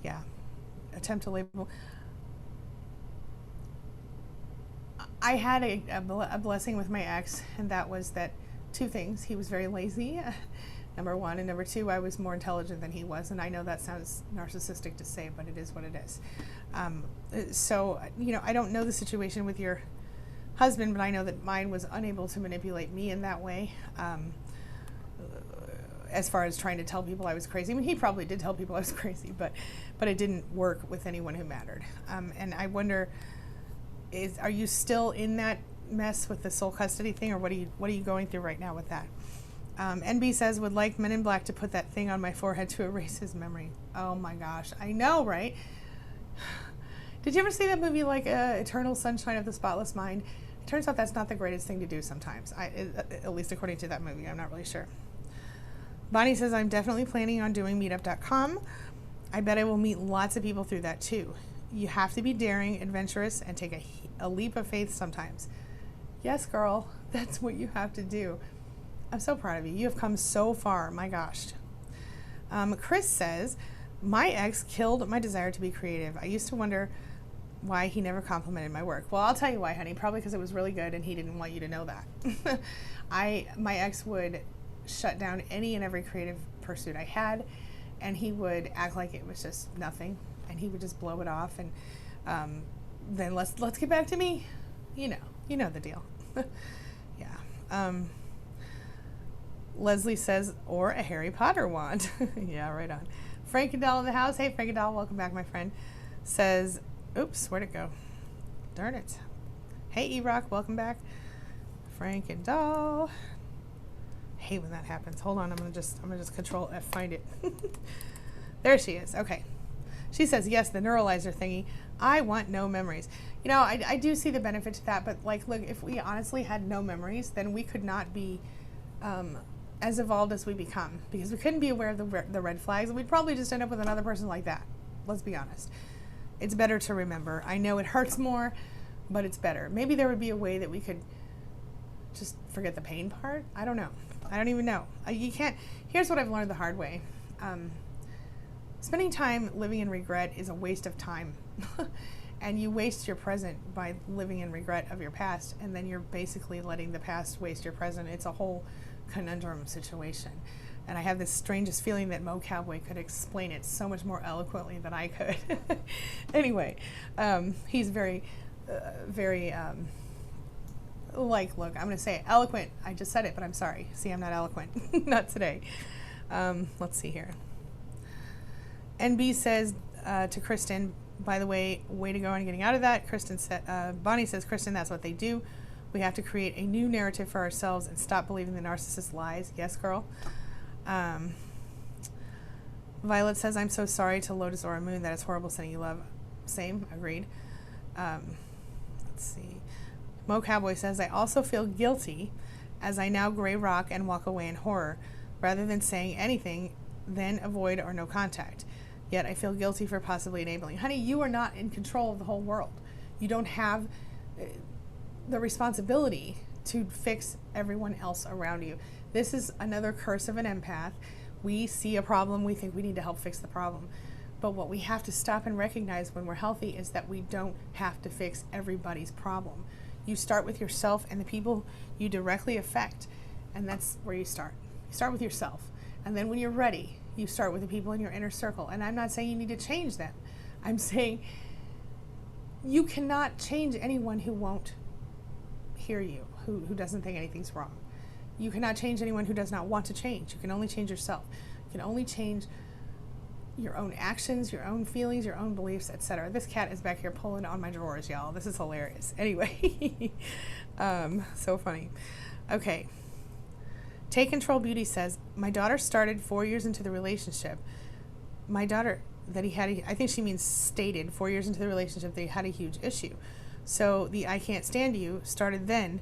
yeah, attempt to label. I had a blessing with my ex, and that was that two things. He was very lazy, number one, and number two, I was more intelligent than he was, and I know that sounds narcissistic to say, but it is what it is. So, I don't know the situation with your husband, but I know that mine was unable to manipulate me in that way. as far as trying to tell people I was crazy. I mean, he probably did tell people I was crazy, but it didn't work with anyone who mattered. And I wonder, are you still in that mess with the sole custody thing, or what are you going through right now with that? NB says, would like Men in Black to put that thing on my forehead to erase his memory. Oh my gosh, I know, right? Did you ever see that movie, like Eternal Sunshine of the Spotless Mind? It turns out that's not the greatest thing to do sometimes, at least according to that movie. I'm not really sure. Bonnie says, I'm definitely planning on doing meetup.com. I bet I will meet lots of people through that too. You have to be daring, adventurous, and take a leap of faith sometimes. Yes, girl, that's what you have to do. I'm so proud of you. You have come so far. My gosh. Chris says, my ex killed my desire to be creative. I used to wonder why he never complimented my work. Well, I'll tell you why, honey. Probably because it was really good and he didn't want you to know that. My ex would shut down any and every creative pursuit I had, and he would act like it was just nothing, and he would just blow it off, and then let's get back to me. You know the deal. Yeah. Leslie says, or a Harry Potter wand. Yeah, right on. Frank and Doll in the house. Hey, Frank and Doll, welcome back, my friend. Says, oops, where'd it go? Darn it. Hey, E-Rock, welcome back. Frank and Doll. Hate when that happens. Hold on, I'm gonna just Control F, find it. There she is. Okay. She says, yes, the neuralizer thingy. I want no memories. You know, I do see the benefit to that, but like, look, if we honestly had no memories, then we could not be as evolved as we become, because we couldn't be aware of the red flags, and we'd probably just end up with another person like that. Let's be honest. It's better to remember. I know it hurts more, but it's better. Maybe there would be a way that we could just forget the pain part. I don't know. I don't even know. You can't. Here's what I've learned the hard way. Spending time living in regret is a waste of time. And you waste your present by living in regret of your past, and then you're basically letting the past waste your present. It's a whole conundrum situation. And I have this strangest feeling that Mo Cowboy could explain it so much more eloquently than I could. Anyway, he's very, look, I'm going to say it, eloquent. I just said it, but I'm sorry. See, I'm not eloquent. Not today. Let's see here. NB says to Kristen, by the way to go on getting out of that. Kristen said, Bonnie says, Kristen, that's what they do. We have to create a new narrative for ourselves and stop believing the narcissist lies. Yes, girl. Violet says, I'm so sorry to Lotus or Moon. That is horrible sending you love. Same, agreed. Let's see. Mo Cowboy says, I also feel guilty as I now gray rock and walk away in horror. Rather than saying anything, then avoid or no contact. Yet I feel guilty for possibly enabling. Honey, you are not in control of the whole world. You don't have the responsibility to fix everyone else around you. This is another curse of an empath. We see a problem, we think we need to help fix the problem. But what we have to stop and recognize when we're healthy is that we don't have to fix everybody's problem. You start with yourself and the people you directly affect, and that's where you start. You start with yourself, and then when you're ready, you start with the people in your inner circle. And I'm not saying you need to change them. I'm saying you cannot change anyone who won't hear you, who doesn't think anything's wrong. You cannot change anyone who does not want to change. You can only change yourself. You can only change your own actions, your own feelings, your own beliefs, etc. This cat is back here pulling on my drawers, y'all. This is hilarious. Anyway, so funny. Okay. Take Control Beauty says, my daughter started 4 years into the relationship. My daughter, that he had, I think she means stated 4 years into the relationship, they had a huge issue. So the I can't stand you started then.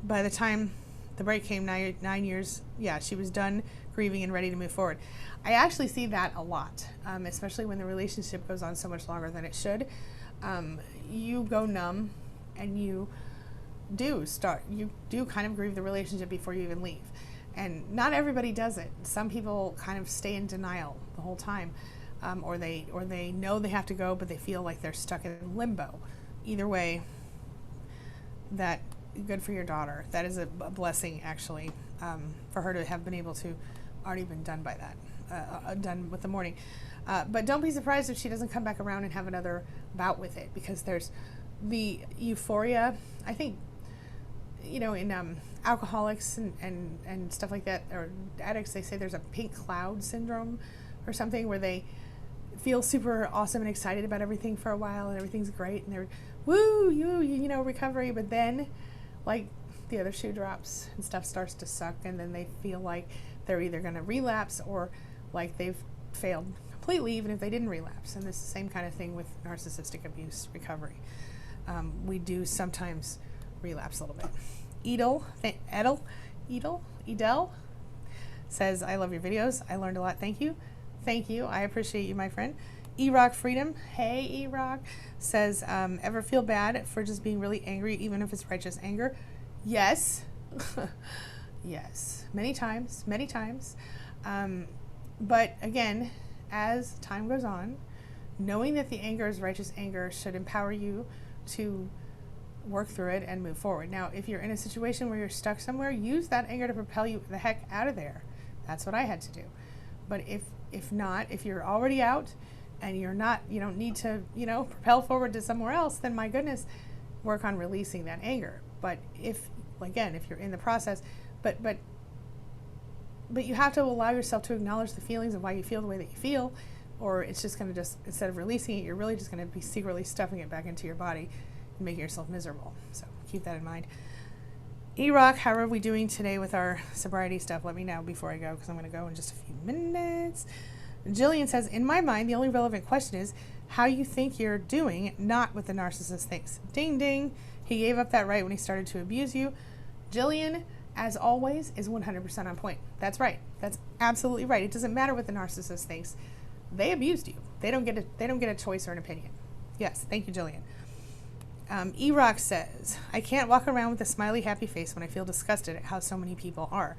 By the time the break came, 9 years, yeah, she was done grieving and ready to move forward. I actually see that a lot, especially when the relationship goes on so much longer than it should. You go numb and you do kind of grieve the relationship before you even leave. And not everybody does it. Some people kind of stay in denial the whole time, or they know they have to go, but they feel like they're stuck in limbo. Either way, that good for your daughter. That is a blessing, actually, for her to have been able to already been done by that, done with the mourning. But don't be surprised if she doesn't come back around and have another bout with it, because there's the euphoria. I think in alcoholics and stuff like that, or addicts, they say there's a pink cloud syndrome or something, where they feel super awesome and excited about everything for a while and everything's great and they're recovery, but then like the other shoe drops and stuff starts to suck, and then they feel like they're either going to relapse or like they've failed completely even if they didn't relapse. And it's the same kind of thing with narcissistic abuse recovery. We do sometimes relapse a little bit. Edel says, I love your videos. I learned a lot. Thank you. Thank you. I appreciate you, my friend. E-Rock Freedom, hey E-Rock, says, ever feel bad for just being really angry, even if it's righteous anger? Yes. Yes. Many times. But again, as time goes on, knowing that the anger is righteous anger should empower you to work through it and move forward. Now, if you're in a situation where you're stuck somewhere, use that anger to propel you the heck out of there. That's what I had to do. But if not, if you're already out and you don't need to, propel forward to somewhere else, then my goodness, work on releasing that anger. But if you're in the process, but you have to allow yourself to acknowledge the feelings of why you feel the way that you feel, or it's just going to instead of releasing it, you're really just going to be secretly stuffing it back into your body and making yourself miserable. So keep that in mind. E-Rock, how are we doing today with our sobriety stuff? Let me know before I go, because I'm going to go in just a few minutes. Jillian says, in my mind, the only relevant question is how you think you're doing, not what the narcissist thinks. Ding, ding. He gave up that right when he started to abuse you. Jillian, as always, is 100% on point. That's right. That's absolutely right. It doesn't matter what the narcissist thinks. They abused you. They don't get a choice or an opinion. Yes. Thank you, Jillian. E-Rock says, I can't walk around with a smiley, happy face when I feel disgusted at how so many people are.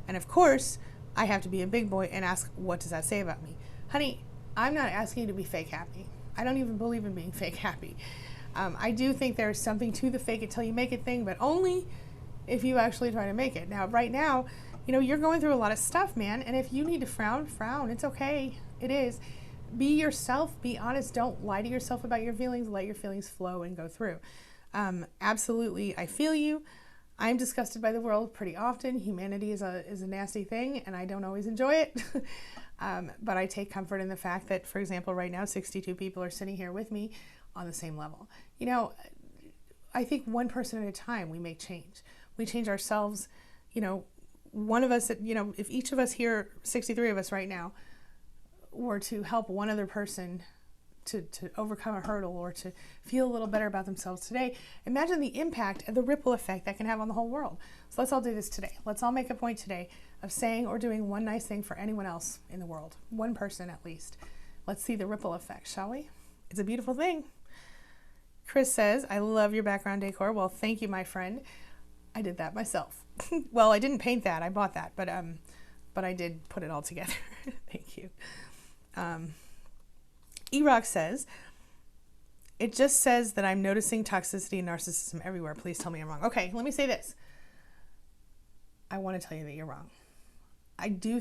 And of course, I have to be a big boy and ask, what does that say about me? Honey, I'm not asking you to be fake happy. I don't even believe in being fake happy. I do think there's something to the fake it till you make it thing, but only if you actually try to make it. Now, right now, you're going through a lot of stuff, man. And if you need to frown. It's okay. It is. Be yourself. Be honest. Don't lie to yourself about your feelings. Let your feelings flow and go through. Absolutely, I feel you. I'm disgusted by the world pretty often. Humanity is a nasty thing, and I don't always enjoy it. But I take comfort in the fact that, for example, right now, 62 people are sitting here with me on the same level. I think one person at a time we make change. We change ourselves. One of us, if each of us here, 63 of us right now, were to help one other person to overcome a hurdle or to feel a little better about themselves today, imagine the impact and the ripple effect that can have on the whole world. So let's all do this today. Let's all make a point today of saying or doing one nice thing for anyone else in the world. One person at least. Let's see the ripple effect, shall we? It's a beautiful thing. Chris says, I love your background decor. Well, thank you, my friend. I did that myself. Well, I didn't paint that. I bought that, but I did put it all together. Thank you. E-Rock says, it just says that I'm noticing toxicity and narcissism everywhere. Please tell me I'm wrong. Okay, let me say this. I want to tell you that you're wrong. I do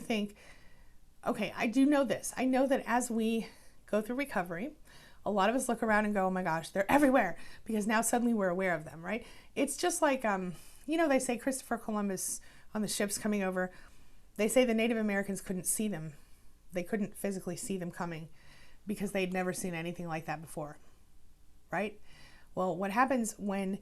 know this. I know that as we go through recovery, a lot of us look around and go, oh my gosh, they're everywhere, because now suddenly we're aware of them, right? It's just like, they say Christopher Columbus on the ships coming over, they say the Native Americans couldn't see them. They couldn't physically see them coming because they'd never seen anything like that before, right? Well, what happens when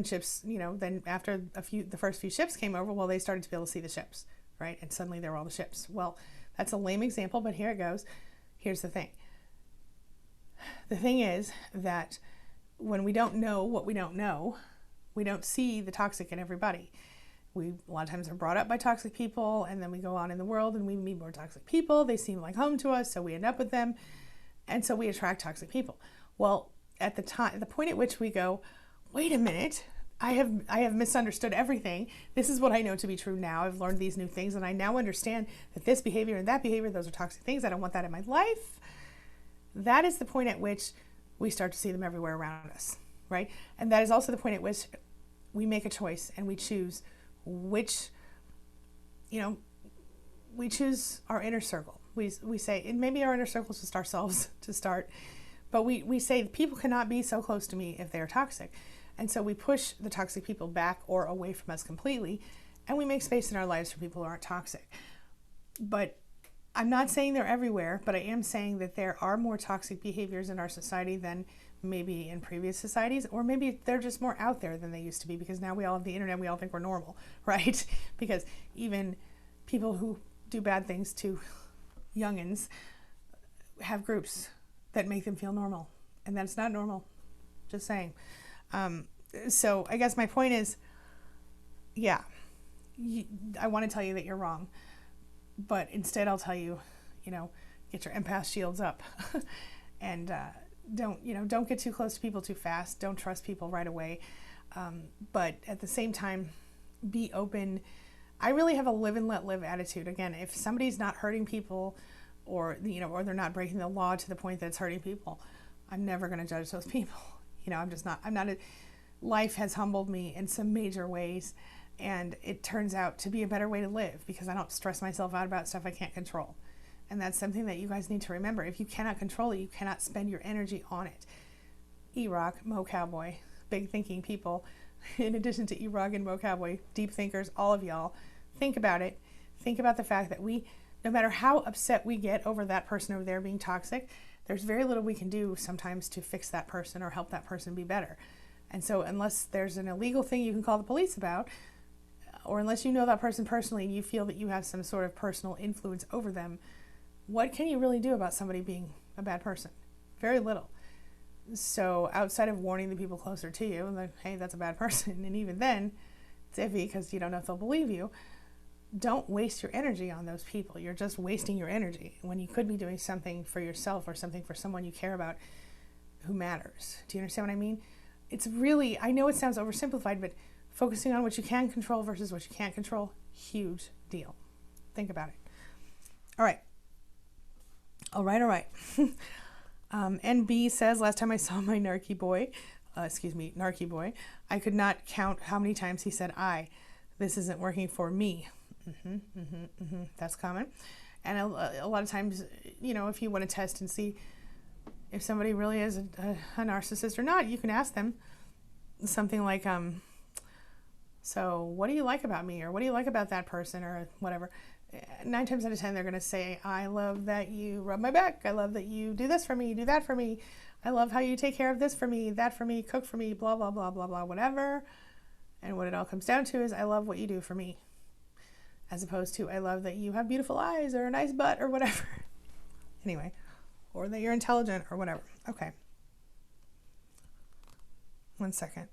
ships, then after the first few ships came over, well, they started to be able to see the ships, right? And suddenly there were all the ships. Well, that's a lame example, but here it goes. Here's the thing. The thing is that when we don't know what we don't know, we don't see the toxic in everybody. We a lot of times are brought up by toxic people, and then we go on in the world and we meet more toxic people. They seem like home to us, so we end up with them, and so we attract toxic people. Well, at the point at which we go, wait a minute, I have misunderstood everything. This is what I know to be true now. I've learned these new things, and I now understand that this behavior and that behavior, those are toxic things. I don't want that in my life. That is the point at which we start to see them everywhere around us, right? And that is also the point at which we make a choice and we choose which, we choose our inner circle. We say, and maybe our inner circle is just ourselves to start, but we say people cannot be so close to me if they're toxic. And so we push the toxic people back or away from us completely, and we make space in our lives for people who aren't toxic. But I'm not saying they're everywhere, but I am saying that there are more toxic behaviors in our society than maybe in previous societies, or maybe they're just more out there than they used to be, because now we all have the internet, we all think we're normal, right? Because even people who do bad things to youngins have groups that make them feel normal, and that's not normal. Just saying. So I guess my point is, yeah, I want to tell you that you're wrong, but instead I'll tell you, get your empath shields up and don't get too close to people too fast. Don't trust people right away. But at the same time, be open. I really have a live and let live attitude. Again, if somebody's not hurting people, or they're not breaking the law to the point that it's hurting people, I'm never going to judge those people. Life has humbled me in some major ways, and it turns out to be a better way to live because I don't stress myself out about stuff I can't control. And that's something that you guys need to remember. If you cannot control it, you cannot spend your energy on it. E-Rock, Mo Cowboy, big thinking people, in addition to E-Rock and Mo Cowboy, deep thinkers, all of y'all, think about it. Think about the fact that no matter how upset we get over that person over there being toxic, there's very little we can do sometimes to fix that person or help that person be better. And so unless there's an illegal thing you can call the police about, or unless you know that person personally and you feel that you have some sort of personal influence over them, what can you really do about somebody being a bad person? Very little. So outside of warning the people closer to you, like, hey, that's a bad person, and even then, it's iffy because you don't know if they'll believe you, don't waste your energy on those people. You're just wasting your energy when you could be doing something for yourself or something for someone you care about who matters. Do you understand what I mean? It's really, I know it sounds oversimplified, but focusing on what you can control versus what you can't control, huge deal. Think about it. All right. NB says, last time I saw my narky boy, I could not count how many times he said I. This isn't working for me. That's common. And a lot of times, if you want to test and see if somebody really is a narcissist or not, you can ask them something like, so what do you like about me? Or what do you like about that person? Or whatever. 9 times out of 10, they're going to say, I love that you rub my back. I love that you do this for me, do that for me. I love how you take care of this for me, that for me, cook for me, blah, blah, blah, blah, blah, whatever. And what it all comes down to is, I love what you do for me. As opposed to, I love that you have beautiful eyes or a nice butt or whatever. Anyway, or that you're intelligent or whatever. Okay. 1 second.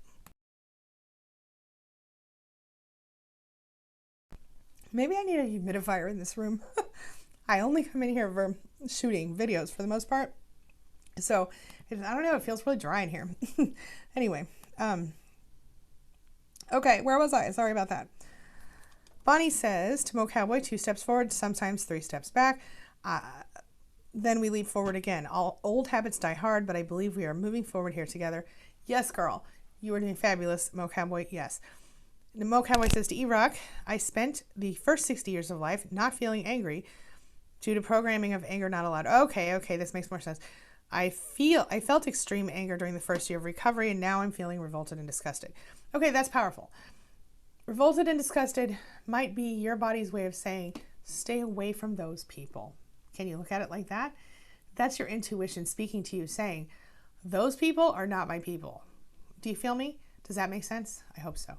Maybe I need a humidifier in this room. I only come in here for shooting videos for the most part. So, I don't know, it feels really dry in here. Anyway, okay, where was I? Sorry about that. Bonnie says to Mo Cowboy, 2 steps forward, sometimes 3 steps back. Then we leap forward again. All old habits die hard, but I believe we are moving forward here together. Yes, girl, you are doing fabulous, Mo Cowboy. Yes. The Mo Cowboy says to E-Rock, I spent the first 60 years of life not feeling angry due to programming of anger not allowed. Okay, this makes more sense. I felt extreme anger during the first year of recovery, and now I'm feeling revolted and disgusted. Okay, that's powerful. Revolted and disgusted might be your body's way of saying, stay away from those people. Can you look at it like that? That's your intuition speaking to you saying, those people are not my people. Do you feel me? Does that make sense? I hope so.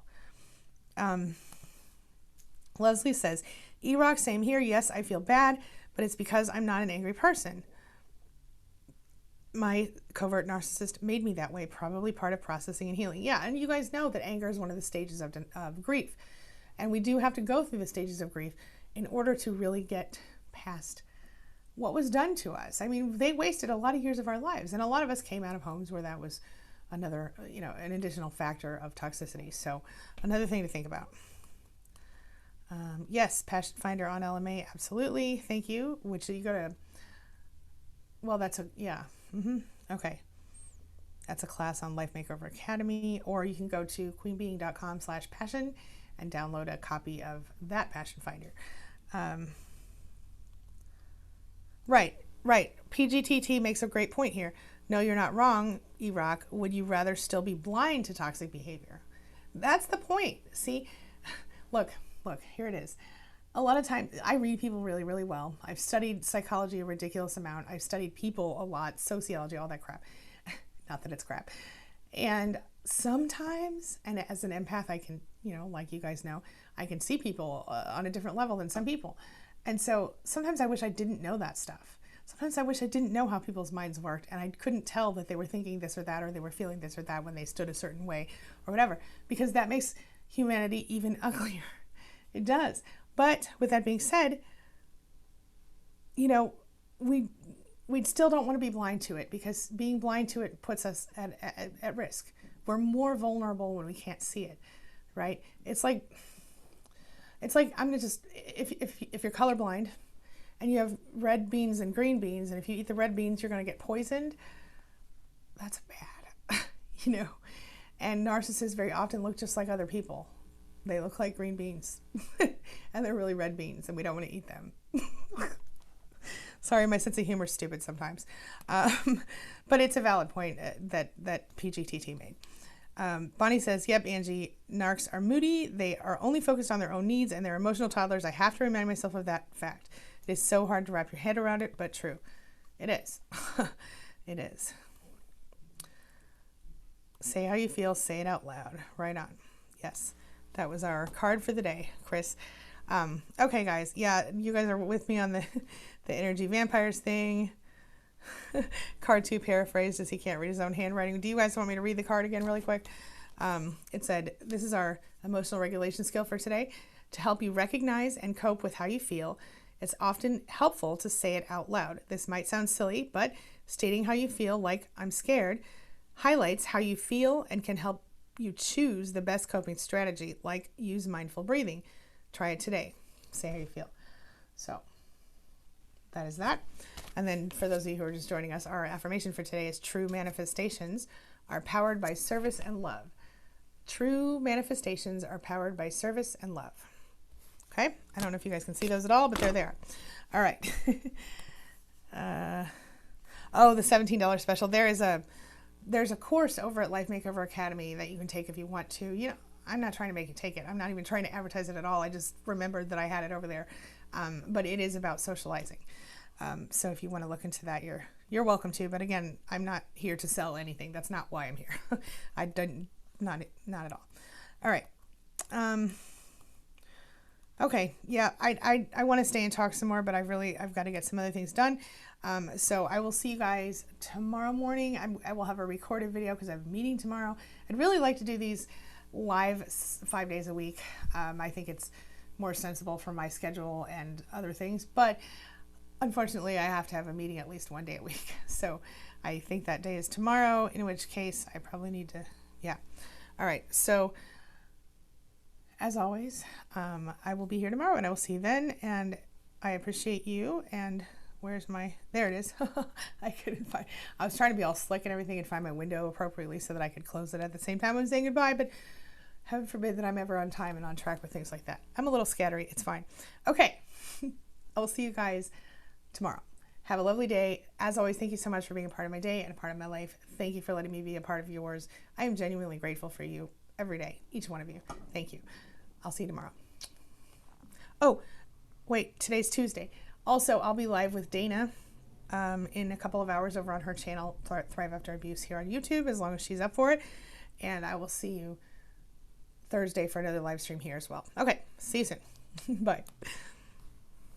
Leslie says, E-Rock, same here. Yes, I feel bad, but it's because I'm not an angry person. My covert narcissist made me that way, probably part of processing and healing. Yeah, and you guys know that anger is one of the stages of grief. And we do have to go through the stages of grief in order to really get past what was done to us. I mean, they wasted a lot of years of our lives, and a lot of us came out of homes where that was another, an additional factor of toxicity. So another thing to think about. Yes, Passion Finder on LMA, absolutely. Thank you. Which you go to, well, that's a, yeah. Okay. That's a class on Life Makeover Academy, or you can go to QueenBeeing.com/passion and download a copy of that Passion Finder. Right. PGTT makes a great point here. No, you're not wrong, Iraq. Would you rather still be blind to toxic behavior? That's the point. See, look, here it is. A lot of times I read people really, really well. I've studied psychology a ridiculous amount. I've studied people a lot, sociology, all that crap. Not that it's crap. And sometimes, and as an empath, I can, like you guys know, I can see people on a different level than some people. And so sometimes I wish I didn't know that stuff. Sometimes I wish I didn't know how people's minds worked and I couldn't tell that they were thinking this or that, or they were feeling this or that when they stood a certain way or whatever, because that makes humanity even uglier. It does. But with that being said, we still don't want to be blind to it, because being blind to it puts us at risk. We're more vulnerable when we can't see it, right? It's like I'm gonna just, if you're colorblind and you have red beans and green beans, and if you eat the red beans, you're gonna get poisoned. That's bad, And narcissists very often look just like other people. They look like green beans and they're really red beans, and we don't want to eat them. Sorry, my sense of humor is stupid sometimes. But it's a valid point that PGTT made. Bonnie says, yep, Angie, narcs are moody. They are only focused on their own needs, and they're emotional toddlers. I have to remind myself of that fact. It is so hard to wrap your head around it, but true. It is. It is. Say how you feel. Say it out loud. Right on. Yes. That was our card for the day, Chris. Okay, guys. Yeah, you guys are with me on the energy vampires thing. Card 2 paraphrased as he can't read his own handwriting. Do you guys want me to read the card again really quick? It said, this is our emotional regulation skill for today. To help you recognize and cope with how you feel, it's often helpful to say it out loud. This might sound silly, but stating how you feel, like I'm scared, highlights how you feel and can help you choose the best coping strategy, like use mindful breathing. Try it today. Say how you feel. So that is that. And then for those of you who are just joining us, our affirmation for today is true manifestations are powered by service and love. True manifestations are powered by service and love. Okay. I don't know if you guys can see those at all, but there they are. All right. The $17 special. There's a course over at Life Makeover Academy that you can take if you want to. I'm not trying to make you take it. I'm not even trying to advertise it at all. I just remembered that I had it over there. But it is about socializing. So if you want to look into that, you're welcome to. But again, I'm not here to sell anything. That's not why I'm here. Not at all. All right. Okay. Yeah, I want to stay and talk some more, but I've got to get some other things done. So I will see you guys tomorrow morning. I will have a recorded video because I have a meeting tomorrow. I'd really like to do these live 5 days a week. I think it's more sensible for my schedule and other things, but unfortunately I have to have a meeting at least one day a week. So I think that day is tomorrow, in which case I probably need to, yeah. All right. So as always, I will be here tomorrow and I will see you then. And I appreciate you. And there it is. I was trying to be all slick and everything and find my window appropriately so that I could close it at the same time I'm saying goodbye, but heaven forbid that I'm ever on time and on track with things like that. I'm a little scattery. It's fine. Okay. I will see you guys tomorrow. Have a lovely day. As always, thank you so much for being a part of my day and a part of my life. Thank you for letting me be a part of yours. I am genuinely grateful for you every day, each one of you. Thank you. I'll see you tomorrow. Oh, wait, today's Tuesday. Also, I'll be live with Dana in a couple of hours over on her channel, Thrive After Abuse, here on YouTube, as long as she's up for it. And I will see you Thursday for another live stream here as well. Okay, see you soon. Bye.